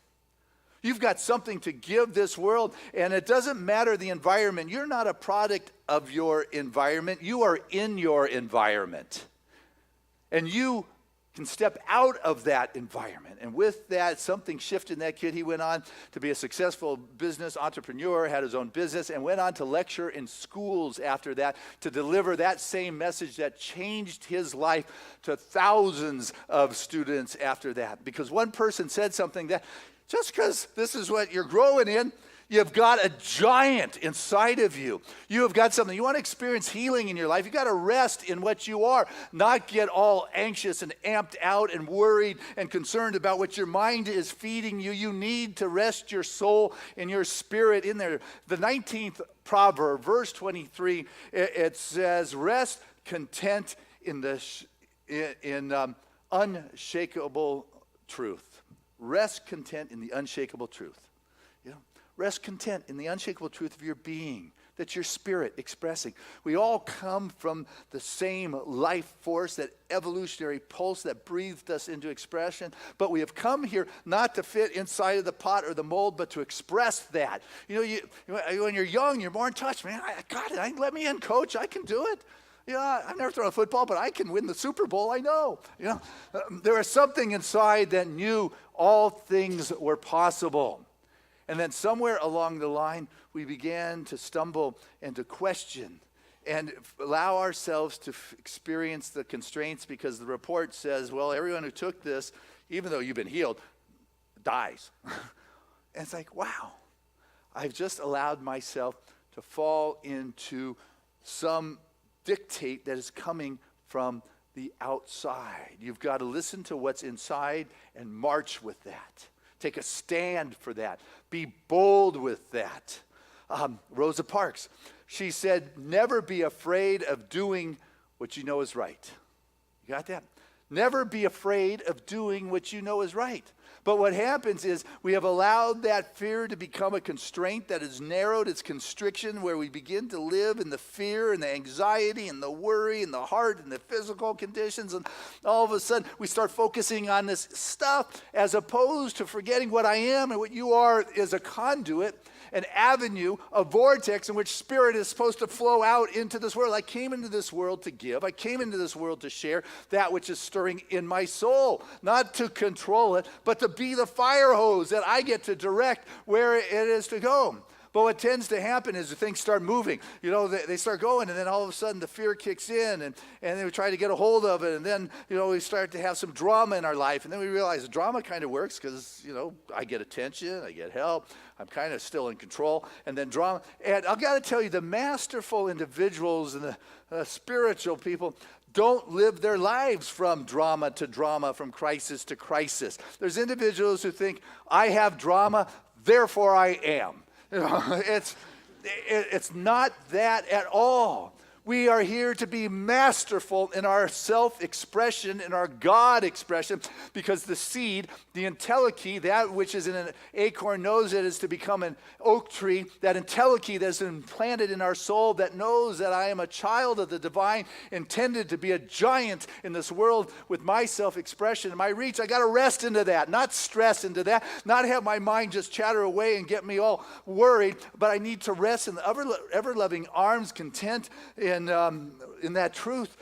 You've got something to give this world, and it doesn't matter the environment. You're not a product of your environment. You are in your environment. And you can step out of that environment. And with that, something shifted in that kid. He went on to be a successful business entrepreneur, had his own business, and went on to lecture in schools after that to deliver that same message that changed his life to thousands of students after that. Because one person said something that, just because this is what you're growing in, you've got a giant inside of you. You have got something. You want to experience healing in your life. You've got to rest in what you are, not get all anxious and amped out and worried and concerned about what your mind is feeding you. You need to rest your soul and your spirit in there. The 19th proverb, verse 23, it says, rest content in the unshakable truth. Rest content in the unshakable truth. Rest content in the unshakable truth of your being, that's your spirit expressing. We all come from the same life force, that evolutionary pulse that breathed us into expression, but we have come here not to fit inside of the pot or the mold, but to express that. When you're young, you're more in touch. Man, I got it. Let me in, coach. I can do it. I've never thrown a football, but I can win the Super Bowl. I know. There was something inside that knew all things were possible. And then somewhere along the line, we began to stumble and to question and allow ourselves to experience the constraints, because the report says, well, everyone who took this, even though you've been healed, dies. And it's like, wow, I've just allowed myself to fall into some dictate that is coming from the outside. You've got to listen to what's inside and march with that. Take a stand for that. Be bold with that. Rosa Parks, she said, never be afraid of doing what you know is right. You got that? Never be afraid of doing what you know is right. But what happens is we have allowed that fear to become a constraint that has narrowed its constriction, where we begin to live in the fear and the anxiety and the worry and the heart and the physical conditions. And all of a sudden we start focusing on this stuff, as opposed to forgetting what I am and what you are is a conduit, an avenue, a vortex in which spirit is supposed to flow out into this world. I came into this world to give. I came into this world to share that which is stirring in my soul, not to control it, but to be the fire hose that I get to direct where it is to go. But what tends to happen is things start moving. They start going, and then all of a sudden the fear kicks in, and then we try to get a hold of it, and then, we start to have some drama in our life, and then we realize the drama kind of works because, I get attention, I get help, I'm kind of still in control, and then drama. And I've got to tell you, the masterful individuals and the spiritual people don't live their lives from drama to drama, from crisis to crisis. There's individuals who think, I have drama, therefore I am. It's not that at all. We are here to be masterful in our self-expression, in our God expression, because the seed, the entelechy, that which is in an acorn knows it is to become an oak tree. That entelechy that is implanted in our soul that knows that I am a child of the divine, intended to be a giant in this world with my self-expression and my reach. I got to rest into that, not stress into that, not have my mind just chatter away and get me all worried, but I need to rest in the ever-loving arms, content in that truth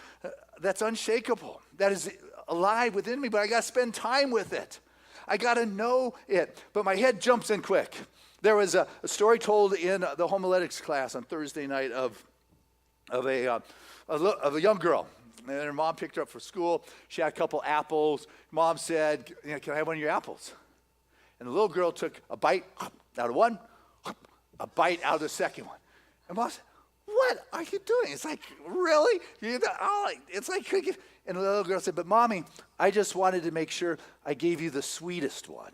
that's unshakable, that is alive within me, but I got to spend time with it. I got to know it. But my head jumps in quick. There was a story told in the homiletics class on Thursday night of a young girl. And her mom picked her up for school. She had a couple apples. Mom said, can I have one of your apples? And the little girl took a bite out of one, a bite out of the second one. And Mom said, what are you doing? It's like, really? It's like, and the little girl said, but Mommy, I just wanted to make sure I gave you the sweetest one.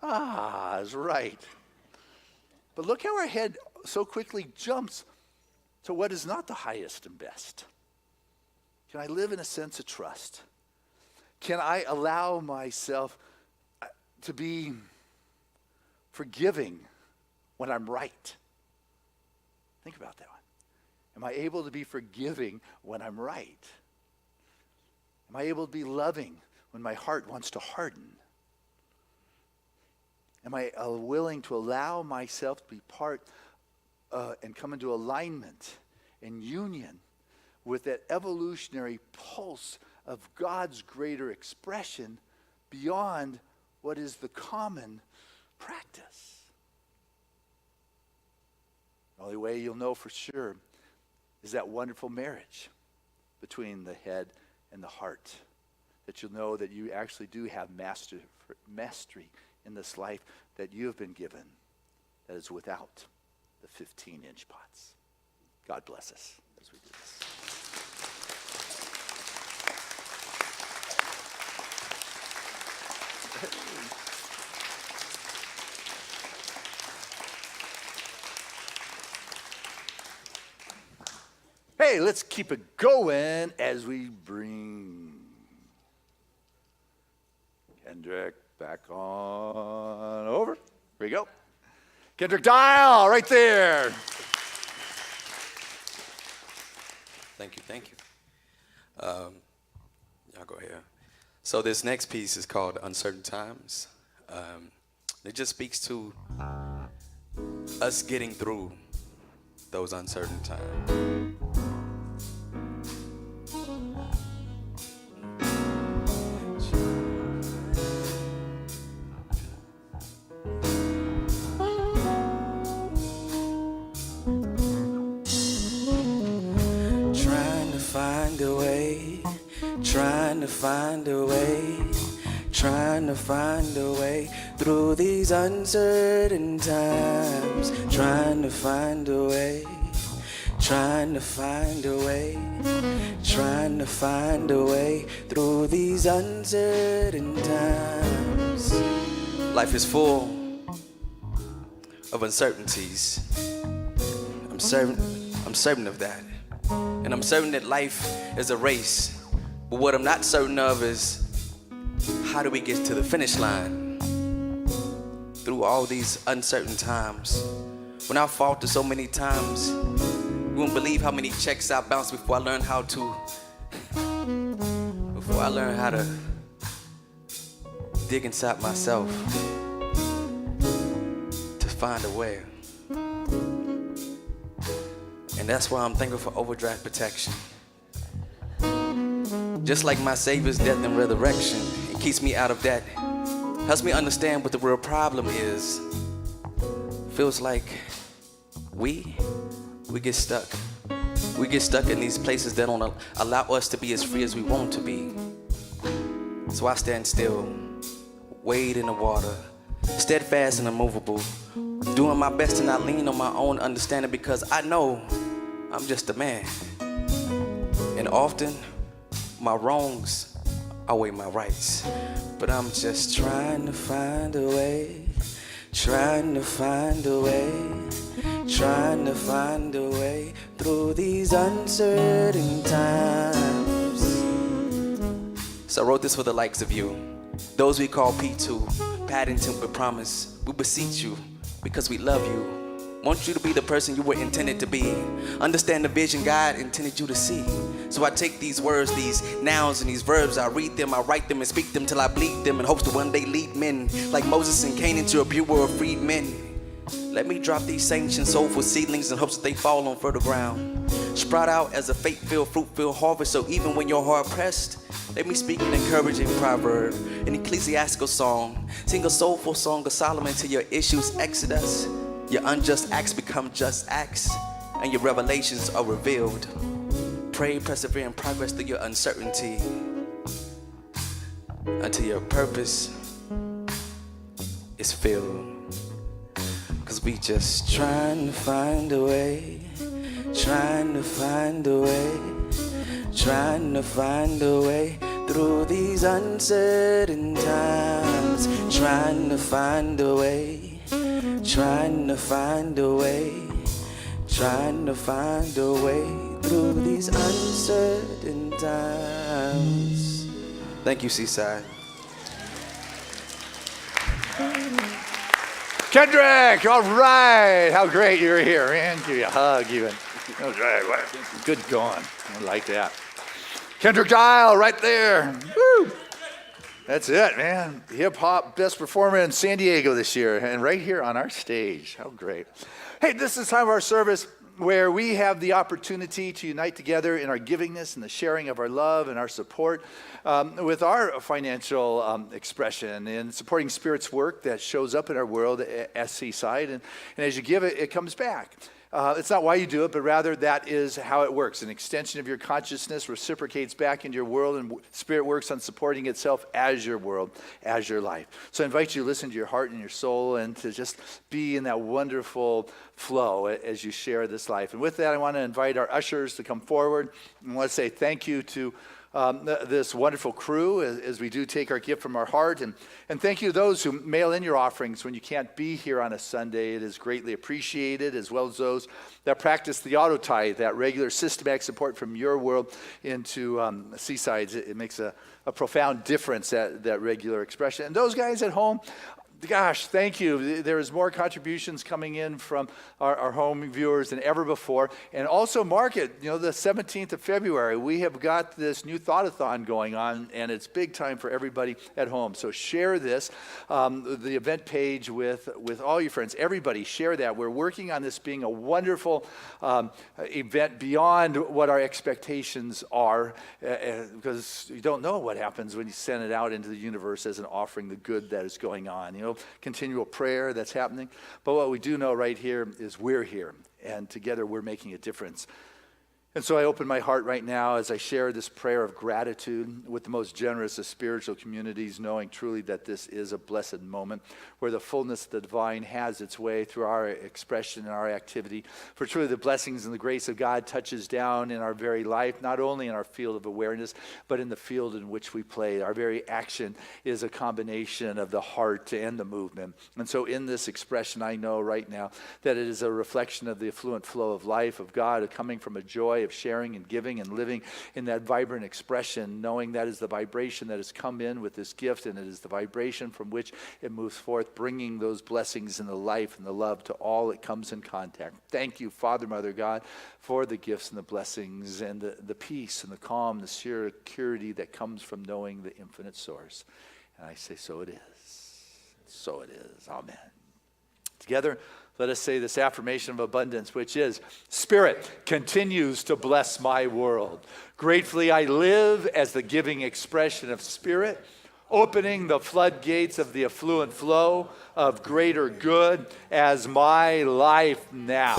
That's right. But look how our head so quickly jumps to what is not the highest and best. Can I live in a sense of trust? Can I allow myself to be forgiving when I'm right? Think about that one. Am I able to be forgiving when I'm right? Am I able to be loving when my heart wants to harden? Am I willing to allow myself to be part and come into alignment and union with that evolutionary pulse of God's greater expression beyond what is the common practice? The only way you'll know for sure is that wonderful marriage between the head and the heart, that you'll know that you actually do have mastery in this life that you have been given that is without the 15-inch pots. God bless us as we do this. Hey, let's keep it going as we bring Kendrick back on over. Here we go. Kendrick Dial, right there. Thank you. Y'all go ahead. So this next piece is called Uncertain Times. It just speaks to us getting through those uncertain times. Trying to find a way through these uncertain times. Trying to find a way through these uncertain times. Life is full of uncertainties. I'm certain of that. And I'm certain that life is a race. But what I'm not certain of is, how do we get to the finish line through all these uncertain times? When I faltered so many times, you won't believe how many checks I bounced before I learned how to dig inside myself to find a way. And that's why I'm thankful for overdraft protection. Just like my Savior's death and resurrection, it keeps me out of debt, helps me understand what the real problem is. Feels like we get stuck. We get stuck in these places that don't allow us to be as free as we want to be. So I stand still, wade in the water, steadfast and immovable, doing my best to not lean on my own understanding, because I know I'm just a man. And often, my wrongs outweigh my rights. But I'm just trying to find a way trying to find a way, trying to find a way through these uncertain times. So I wrote this for the likes of you, those we call P2, Paddington with promise. We beseech you because we love you. Want you to be the person you were intended to be. Understand the vision God intended you to see. So I take these words, these nouns and these verbs, I read them, I write them and speak them till I bleed them in hopes to one day lead men like Moses and Cain into a bureau of freed men. Let me drop these sanctioned soulful seedlings in hopes that they fall on fertile ground. Sprout out as a faith-filled, fruit-filled harvest, so even when you're hard-pressed, let me speak an encouraging proverb, an ecclesiastical song. Sing a soulful song of Solomon till your issues exodus. Your unjust acts become just acts, and your revelations are revealed. Pray, persevere, and progress through your uncertainty until your purpose is filled. Cause we just trying to find a way, trying to find a way, trying to find a way through these uncertain times. Trying to find a way, trying to find a way, trying to find a way through these uncertain times. Thank you, Seaside. Kendrick, all right. How great you're here, man. Give you a hug even. All right, wow. Good going. I like that. Kendrick Dial right there. Woo. That's it, man. Hip-hop best performer in San Diego this year and right here on our stage. How great. Hey, this is time of our service where we have the opportunity to unite together in our givingness and the sharing of our love and our support with our financial expression and supporting Spirit's work that shows up in our world at Seaside. And as you give it, it comes back. It's not why you do it, but rather that is how it works. An extension of your consciousness reciprocates back into your world, and Spirit works on supporting itself as your world, as your life. So I invite you to listen to your heart and your soul and to just be in that wonderful flow as you share this life. And with that, I want to invite our ushers to come forward. I want to say thank you to this wonderful crew as we do take our gift from our heart. And thank you to those who mail in your offerings when you can't be here on a Sunday. It is greatly appreciated, as well as those that practice the auto tithe, that regular systematic support from your world into Seaside. It makes a profound difference, that regular expression. And those guys at home, gosh, thank you. There is more contributions coming in from our home viewers than ever before. And also mark it, the 17th of February, we have got this new thought-a-thon going on, and it's big time for everybody at home. So share this, the event page with all your friends. Everybody share that. We're working on this being a wonderful event beyond what our expectations are, because you don't know what happens when you send it out into the universe as an offering, the good that is going on. Continual prayer that's happening. But what we do know right here is we're here, and together we're making a difference. And so I open my heart right now as I share this prayer of gratitude with the most generous of spiritual communities, knowing truly that this is a blessed moment where the fullness of the divine has its way through our expression and our activity. For truly the blessings and the grace of God touches down in our very life, not only in our field of awareness, but in the field in which we play. Our very action is a combination of the heart and the movement. And so in this expression, I know right now that it is a reflection of the affluent flow of life of God coming from a joy of sharing and giving and living in that vibrant expression, knowing that is the vibration that has come in with this gift, and it is the vibration from which it moves forth, bringing those blessings and the life and the love to all it comes in contact. Thank you, Father, Mother, God, for the gifts and the blessings and the peace and the calm, the security that comes from knowing the infinite source. And I say, so it is. So it is. Amen. Together, let us say this affirmation of abundance, which is, Spirit continues to bless my world. Gratefully I live as the giving expression of Spirit, opening the floodgates of the affluent flow of greater good as my life now.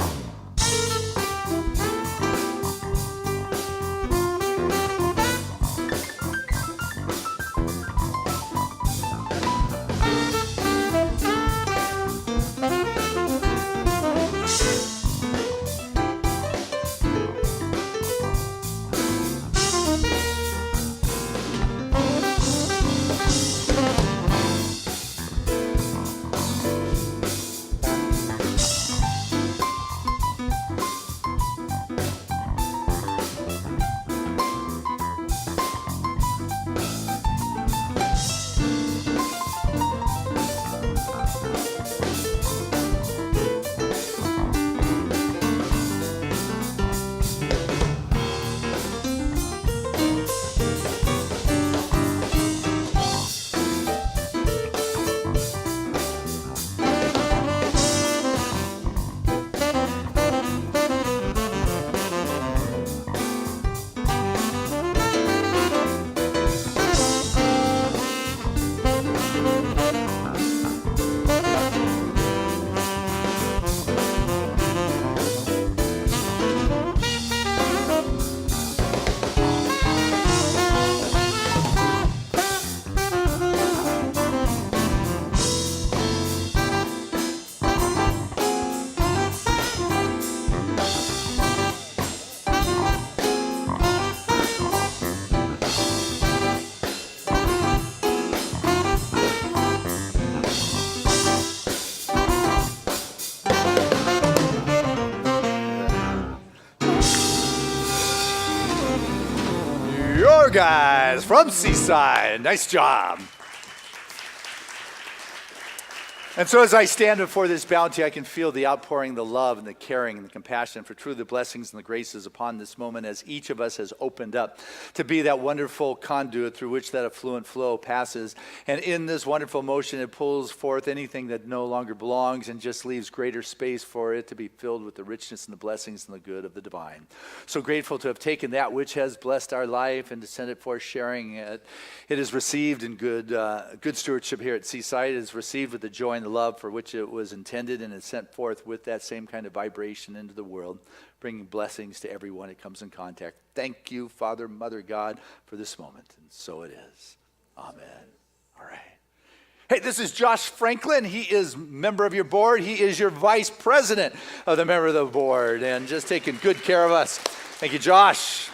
more guys from Seaside. Nice job. And so as I stand before this bounty, I can feel the outpouring, the love and the caring and the compassion for truly the blessings and the graces upon this moment as each of us has opened up to be that wonderful conduit through which that affluent flow passes. And in this wonderful motion, it pulls forth anything that no longer belongs and just leaves greater space for it to be filled with the richness and the blessings and the good of the divine. So grateful to have taken that which has blessed our life and to send it forth sharing it. It is received in good stewardship here at Seaside. It is received with the joy and the love for which it was intended, and is sent forth with that same kind of vibration into the world, bringing blessings to everyone it comes in contact. Thank you, Father, Mother, God, for this moment. And so it is. Amen. All right. Hey, this is Josh Franklin. He is member of your board. He is your vice president of the member of the board, and just taking good care of us. Thank you, Josh.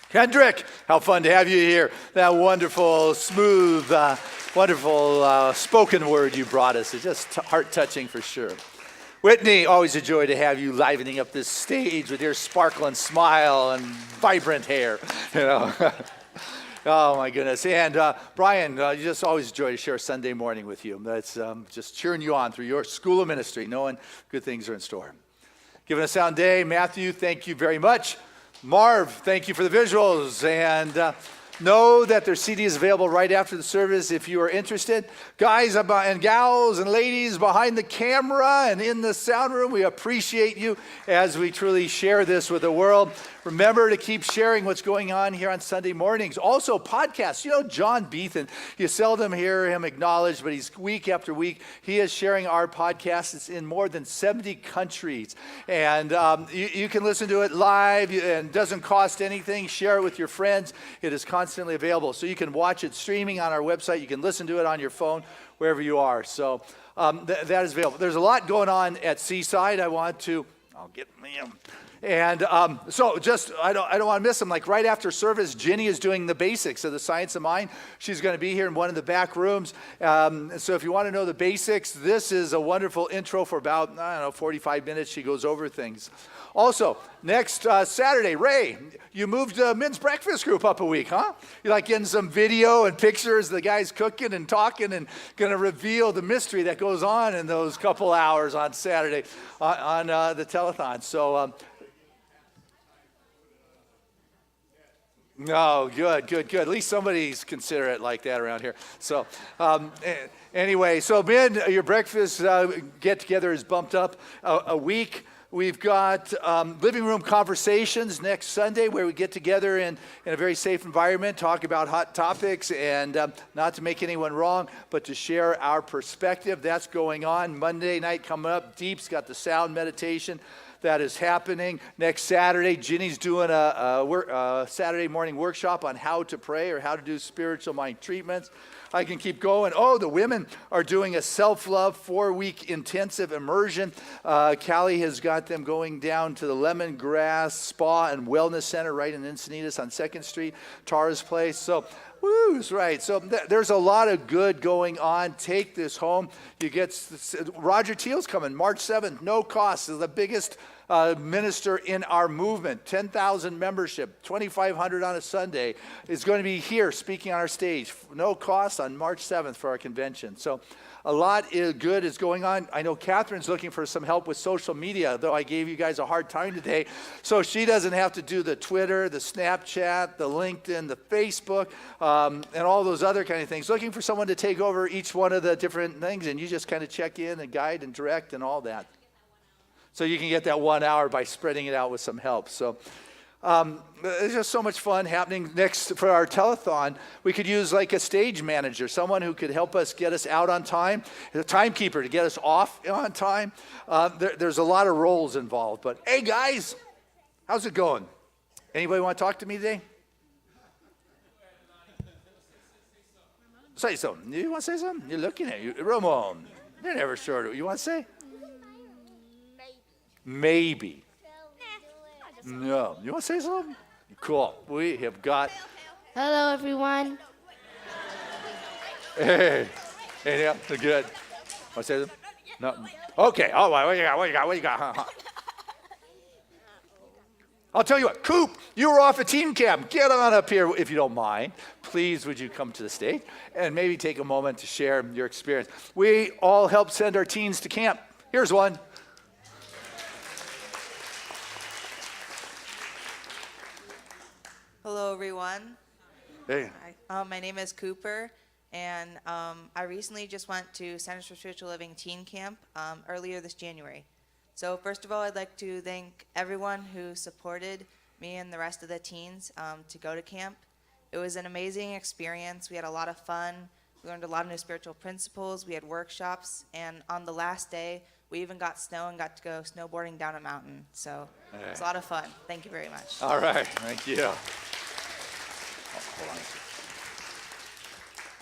Kendrick, how fun to have you here. That wonderful, smooth, wonderful spoken word you brought us. It's just heart-touching for sure. Whitney, always a joy to have you livening up this stage with your sparkling smile and vibrant hair. You know. Oh, my goodness. And Brian, just always a joy to share Sunday morning with you. That's just cheering you on through your school of ministry, knowing good things are in store. Giving a sound day. Matthew, thank you very much. Marv, thank you for the visuals. And know that their CD is available right after the service if you are interested. Guys and gals and ladies behind the camera and in the sound room, we appreciate you as we truly share this with the world. Remember to keep sharing what's going on here on Sunday mornings. Also, podcasts. You know, John Beethan, you seldom hear him acknowledged, but he's week after week, he is sharing our podcast. It's in more than 70 countries. And you can listen to it live and it doesn't cost anything. Share it with your friends. It is constantly available. So you can watch it streaming on our website. You can listen to it on your phone, wherever you are. So that is available. There's a lot going on at Seaside. I'll get them. And so just, I don't want to miss them. Like right after service, Ginny is doing the basics of the Science of Mind. She's going to be here in one of the back rooms. So if you want to know the basics, this is a wonderful intro for about, 45 minutes. She goes over things. Also, next Saturday, Ray, you moved the men's breakfast group up a week, huh? You like getting some video and pictures of the guys cooking and talking and going to reveal the mystery that goes on in those couple hours on Saturday on the telethon. So, no, good. At least somebody's considerate like that around here. So anyway, so men, your breakfast get-together is bumped up a week. We've got living room conversations next Sunday where we get together in a very safe environment, talk about hot topics, and not to make anyone wrong, but to share our perspective. That's going on. Monday night coming up, Deep's got the sound meditation. That is happening. Next Saturday, Ginny's doing a Saturday morning workshop on how to pray or how to do spiritual mind treatments. I can keep going. Oh, the women are doing a self-love 4-week intensive immersion. Callie has got them going down to the Lemongrass Spa and Wellness Center right in Encinitas on 2nd Street, Tara's place. So, woo, that's right. So there's a lot of good going on. Take this home. You get Roger Teal's coming March 7th, no cost. This is the biggest minister in our movement. 10,000 membership, 2,500 on a Sunday. Is going to be here speaking on our stage. No cost on March 7th for our convention. So a lot good is going on. I know Catherine's looking for some help with social media, though I gave you guys a hard time today. So she doesn't have to do the Twitter, the Snapchat, the LinkedIn, the Facebook, and all those other kind of things. Looking for someone to take over each one of the different things, and you just kind of check in and guide and direct and all that. So you can get that 1 hour by spreading it out with some help. So there's just so much fun happening. Next, for our telethon, we could use like a stage manager, someone who could help us get us out on time, a timekeeper to get us off on time. There's a lot of roles involved. But hey, guys, how's it going? Anybody want to talk to me today? Say something. You want to say something? You're looking at you. Ramon, you're never sure. You want to say? Maybe. No. You want to say something? Cool. We have got. Hello, everyone. Hey. Yeah, good. Want to say something? No. Okay. All right. What you got? Huh? I'll tell you what, Coop, you were off at team camp. Get on up here if you don't mind. Please, would you come to the stage and maybe take a moment to share your experience. We all helped send our teens to camp. Here's one. Hello, everyone. Hey. Hi. My name is Cooper, and I recently just went to Centers for Spiritual Living Teen Camp earlier this January. So first of all, I'd like to thank everyone who supported me and the rest of the teens to go to camp. It was an amazing experience. We had a lot of fun. We learned a lot of new spiritual principles. We had workshops, and on the last day, we even got snow and got to go snowboarding down a mountain. So it was a lot of fun. Thank you very much. All right, thank you.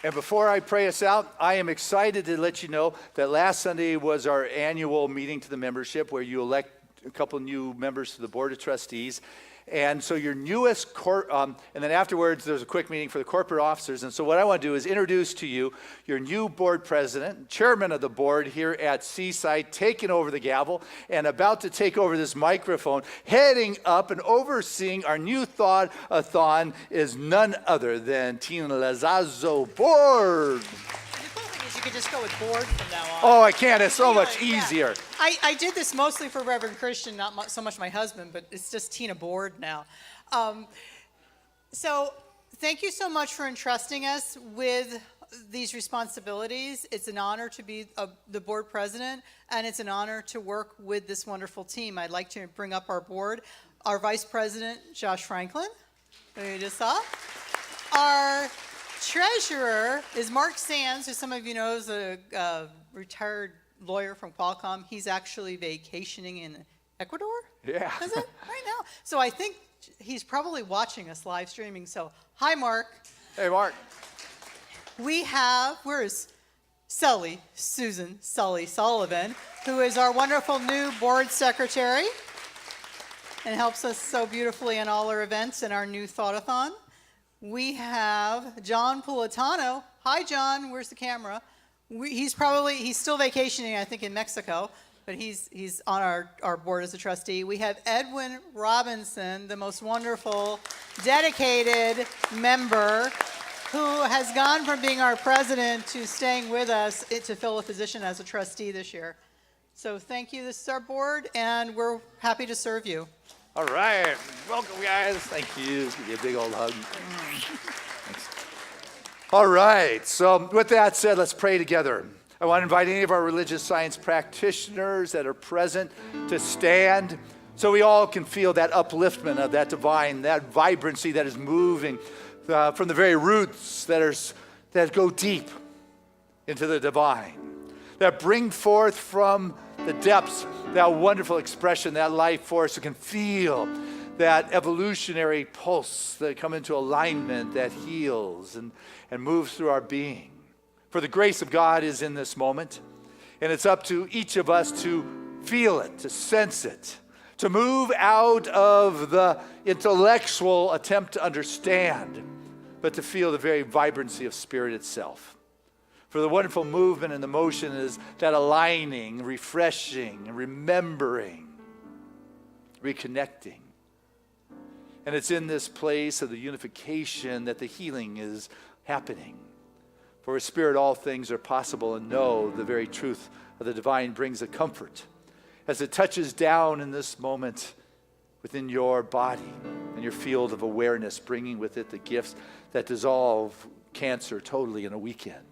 And before I pray us out, I am excited to let you know that last Sunday was our annual meeting to the membership where you elect a couple new members to the Board of Trustees. And so your newest, and then afterwards there's a quick meeting for the corporate officers. And so what I want to do is introduce to you your new board president, chairman of the board here at Seaside, taking over the gavel and about to take over this microphone, heading up and overseeing our new thought-a-thon is none other than Tina Lazzazo Board. The cool thing is you can just go with board from now on. Oh, I can't. It's so Yeah, much yeah. easier. I did this mostly for Reverend Christian, not so much my husband, but it's just Tina Board now. So thank you so much for entrusting us with these responsibilities. It's an honor to be the board president, and it's an honor to work with this wonderful team. I'd like to bring up our board, our vice president, Josh Franklin, who you just saw. Our treasurer is Mark Sands, who some of you know is a retired lawyer from Qualcomm. He's actually vacationing in Ecuador. Yeah. Is it? Right now. So I think he's probably watching us live streaming. So hi, Mark. Hey, Mark. We have, where is Susan Sully Sullivan, who is our wonderful new board secretary and helps us so beautifully in all our events and our new thought-a-thon. We have John Pulatano. Hi, John. Where's the camera? He's still vacationing, I think, in Mexico, but he's on our board as a trustee. We have Edwin Robinson, the most wonderful, dedicated member who has gone from being our president to staying with us to fill a position as a trustee this year. So thank you. This is our board, and we're happy to serve you. All right. Welcome, guys. Thank you. Give you a big old hug. Thanks. All right. So with that said, let's pray together. I want to invite any of our religious science practitioners that are present to stand so we all can feel that upliftment of that divine, that vibrancy that is moving from the very roots that go deep into the divine, that bring forth from the depths that wonderful expression, that life force that can feel that evolutionary pulse that come into alignment that heals and moves through our being. For the grace of God is in this moment, and it's up to each of us to feel it, to sense it, to move out of the intellectual attempt to understand, but to feel the very vibrancy of spirit itself. For the wonderful movement and the motion is that aligning, refreshing, remembering, reconnecting. And it's in this place of the unification that the healing is happening. For with spirit all things are possible, and know the very truth of the divine brings a comfort as it touches down in this moment within your body and your field of awareness, bringing with it the gifts that dissolve cancer totally in a weekend,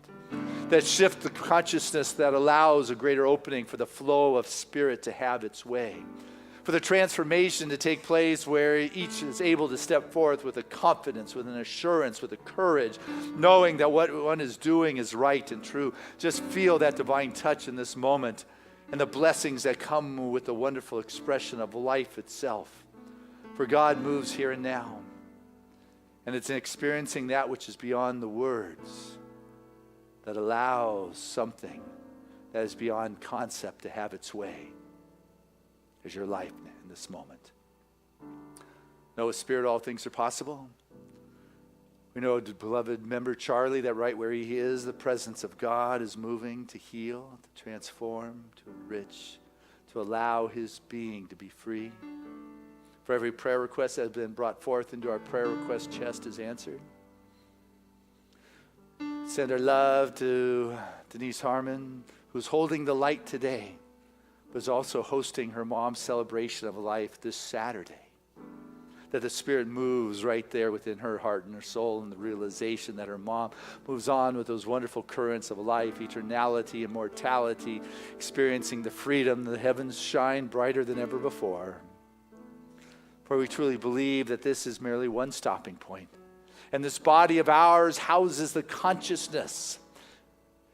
that shift the consciousness that allows a greater opening for the flow of spirit to have its way, for the transformation to take place where each is able to step forth with a confidence, with an assurance, with a courage, knowing that what one is doing is right and true. Just feel that divine touch in this moment and the blessings that come with the wonderful expression of life itself. For God moves here and now, and it's in experiencing that which is beyond the words that allows something that is beyond concept to have its way. Is your life in this moment. Know with spirit all things are possible. We know, beloved member Charlie, that right where he is, the presence of God is moving to heal, to transform, to enrich, to allow his being to be free. For every prayer request that has been brought forth into our prayer request chest is answered. Send our love to Denise Harmon, who's holding the light today, but is also hosting her mom's celebration of life this Saturday. That the Spirit moves right there within her heart and her soul, and the realization that her mom moves on with those wonderful currents of life, eternality, immortality, experiencing the freedom, the heavens shine brighter than ever before. For we truly believe that this is merely one stopping point. And this body of ours houses the consciousness.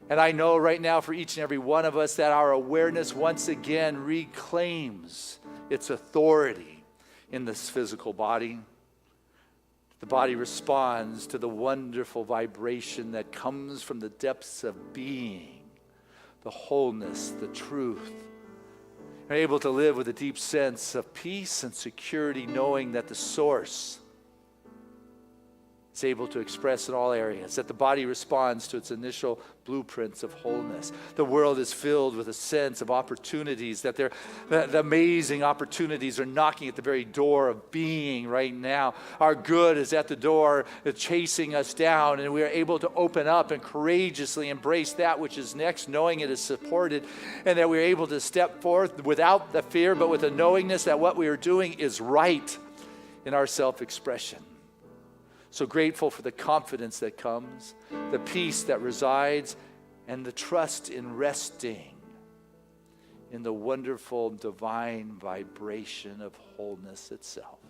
And I know right now for each and every one of us that our awareness once again reclaims its authority in this physical body. The body responds to the wonderful vibration that comes from the depths of being, the wholeness, the truth. We're able to live with a deep sense of peace and security, knowing that the source is able to express in all areas, that the body responds to its initial blueprints of wholeness. The world is filled with a sense of opportunities, that the amazing opportunities are knocking at the very door of being right now. Our good is at the door, chasing us down, and we are able to open up and courageously embrace that which is next, knowing it is supported, and that we are able to step forth without the fear, but with a knowingness that what we are doing is right in our self-expression. So grateful for the confidence that comes, the peace that resides, and the trust in resting in the wonderful divine vibration of wholeness itself.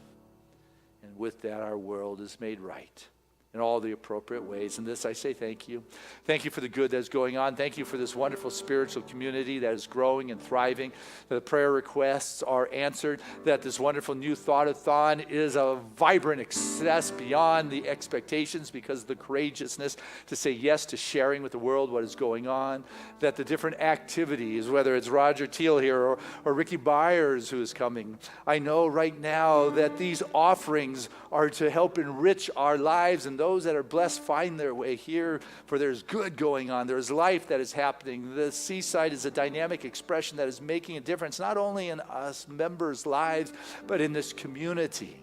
And with that, our world is made right in all the appropriate ways. And this I say thank you. Thank you for the good that is going on. Thank you for this wonderful spiritual community that is growing and thriving. The prayer requests are answered. That this wonderful new thought-a-thon is a vibrant success beyond the expectations because of the courageousness to say yes to sharing with the world what is going on. That the different activities, whether it's Roger Teal here or Ricky Byers who is coming, I know right now that these offerings are to help enrich our lives, and those that are blessed find their way here, for there's good going on. There's life that is happening. The Seaside is a dynamic expression that is making a difference, not only in us members' lives, but in this community.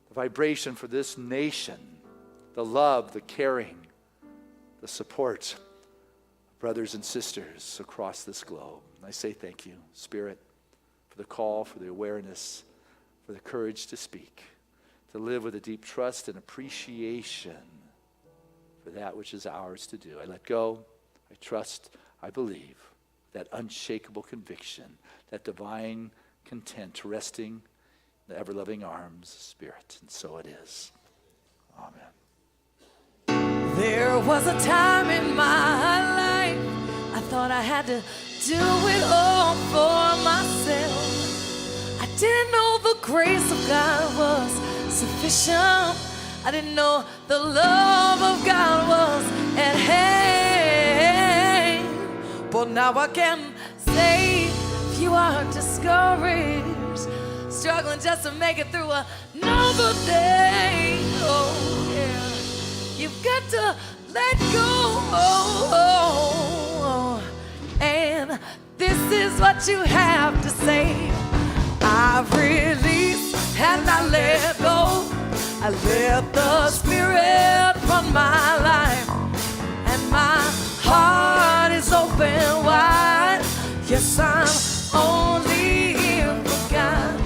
The vibration for this nation, the love, the caring, the support of brothers and sisters across this globe. I say thank you, Spirit, for the call, for the awareness, for the courage to speak, to live with a deep trust and appreciation for that which is ours to do. I let go, I trust, I believe, that unshakable conviction, that divine content resting in the ever-loving arms of Spirit. And so it is. Amen. There was a time in my life I thought I had to do it all for myself. I didn't know the grace of God was sufficient. I didn't know the love of God was at hand. But now I can say, if you are discouraged, struggling just to make it through another day, oh yeah, you've got to let go. And this is what you have to say: I've released and I let go. I let the Spirit run my life, and my heart is open wide. Yes, I'm only here for God.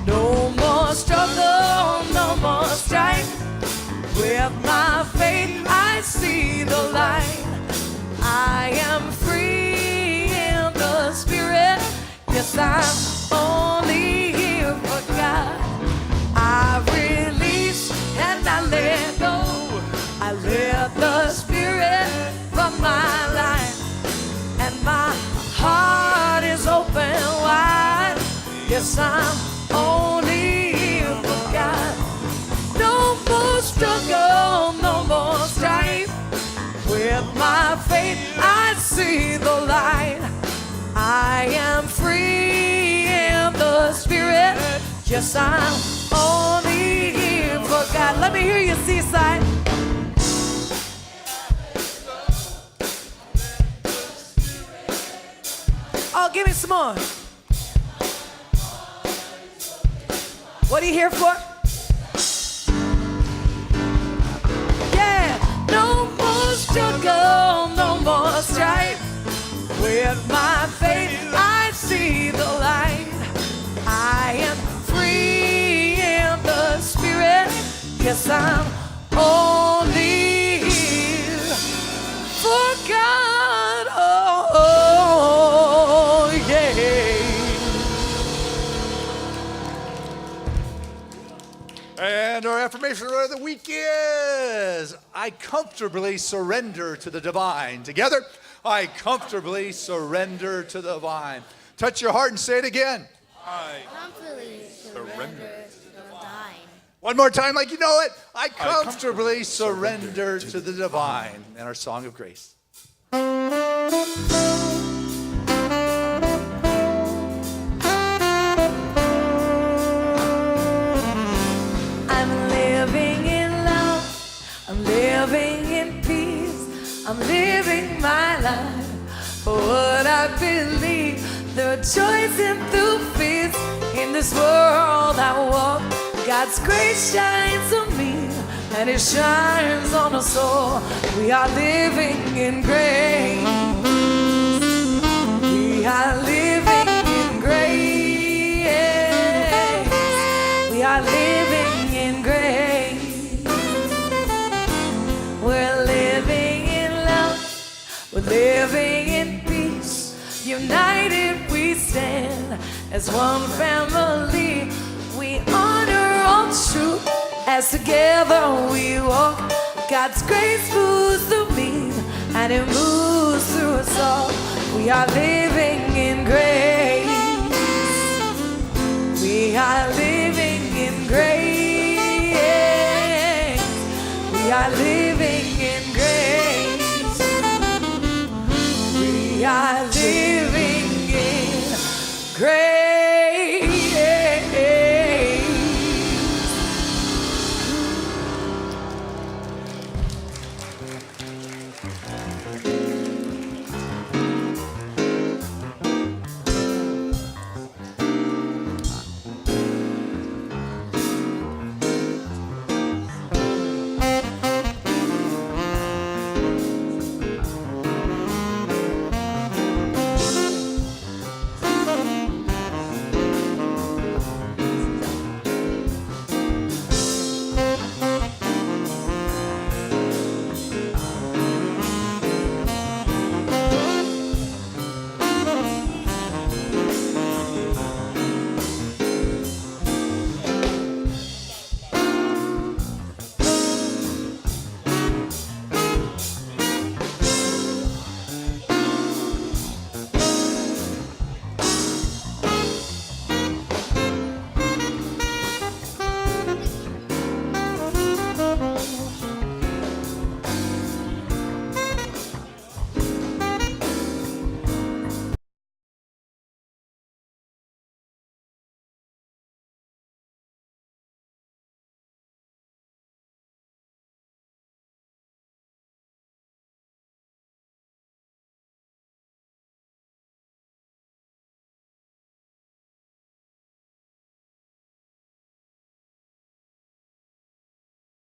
No more struggle, no more strife. With my faith I see the light. I am free in the Spirit. Yes, I'm only here for God. I release and I let go. I let the Spirit run my life, and my heart is open wide. Yes, I'm only here for God. No more struggle, no more strife. With my faith I see the light. I am free in the Spirit. Yes, I'm only here for God. Let me hear you, Seaside. Oh, give me some more. What are you here for? Yeah, no more struggle, no more strife. With my faith, I see the light. I am free in the spirit. Yes, I'm only here for God. Oh, yeah. And our affirmation word of the week is, I comfortably surrender to the divine. Together, I comfortably surrender to the divine. Touch your heart and say it again. Comfortably surrender to the divine. One more time like you know it. I comfortably surrender to the divine. And our song of grace. I'm living in love. I'm living in peace. I'm living my life for what I believe. There are choices through peace. In this world I walk, God's grace shines on me, and it shines on us all. We are living in grace. We are living in grace. We are living in grace. We're living in love. We're living in peace. United we stand as one family. We honor all truth as together we walk. God's grace moves through me, and it moves through us all. We are living in grace. We are living in grace. We are living in grace. We are living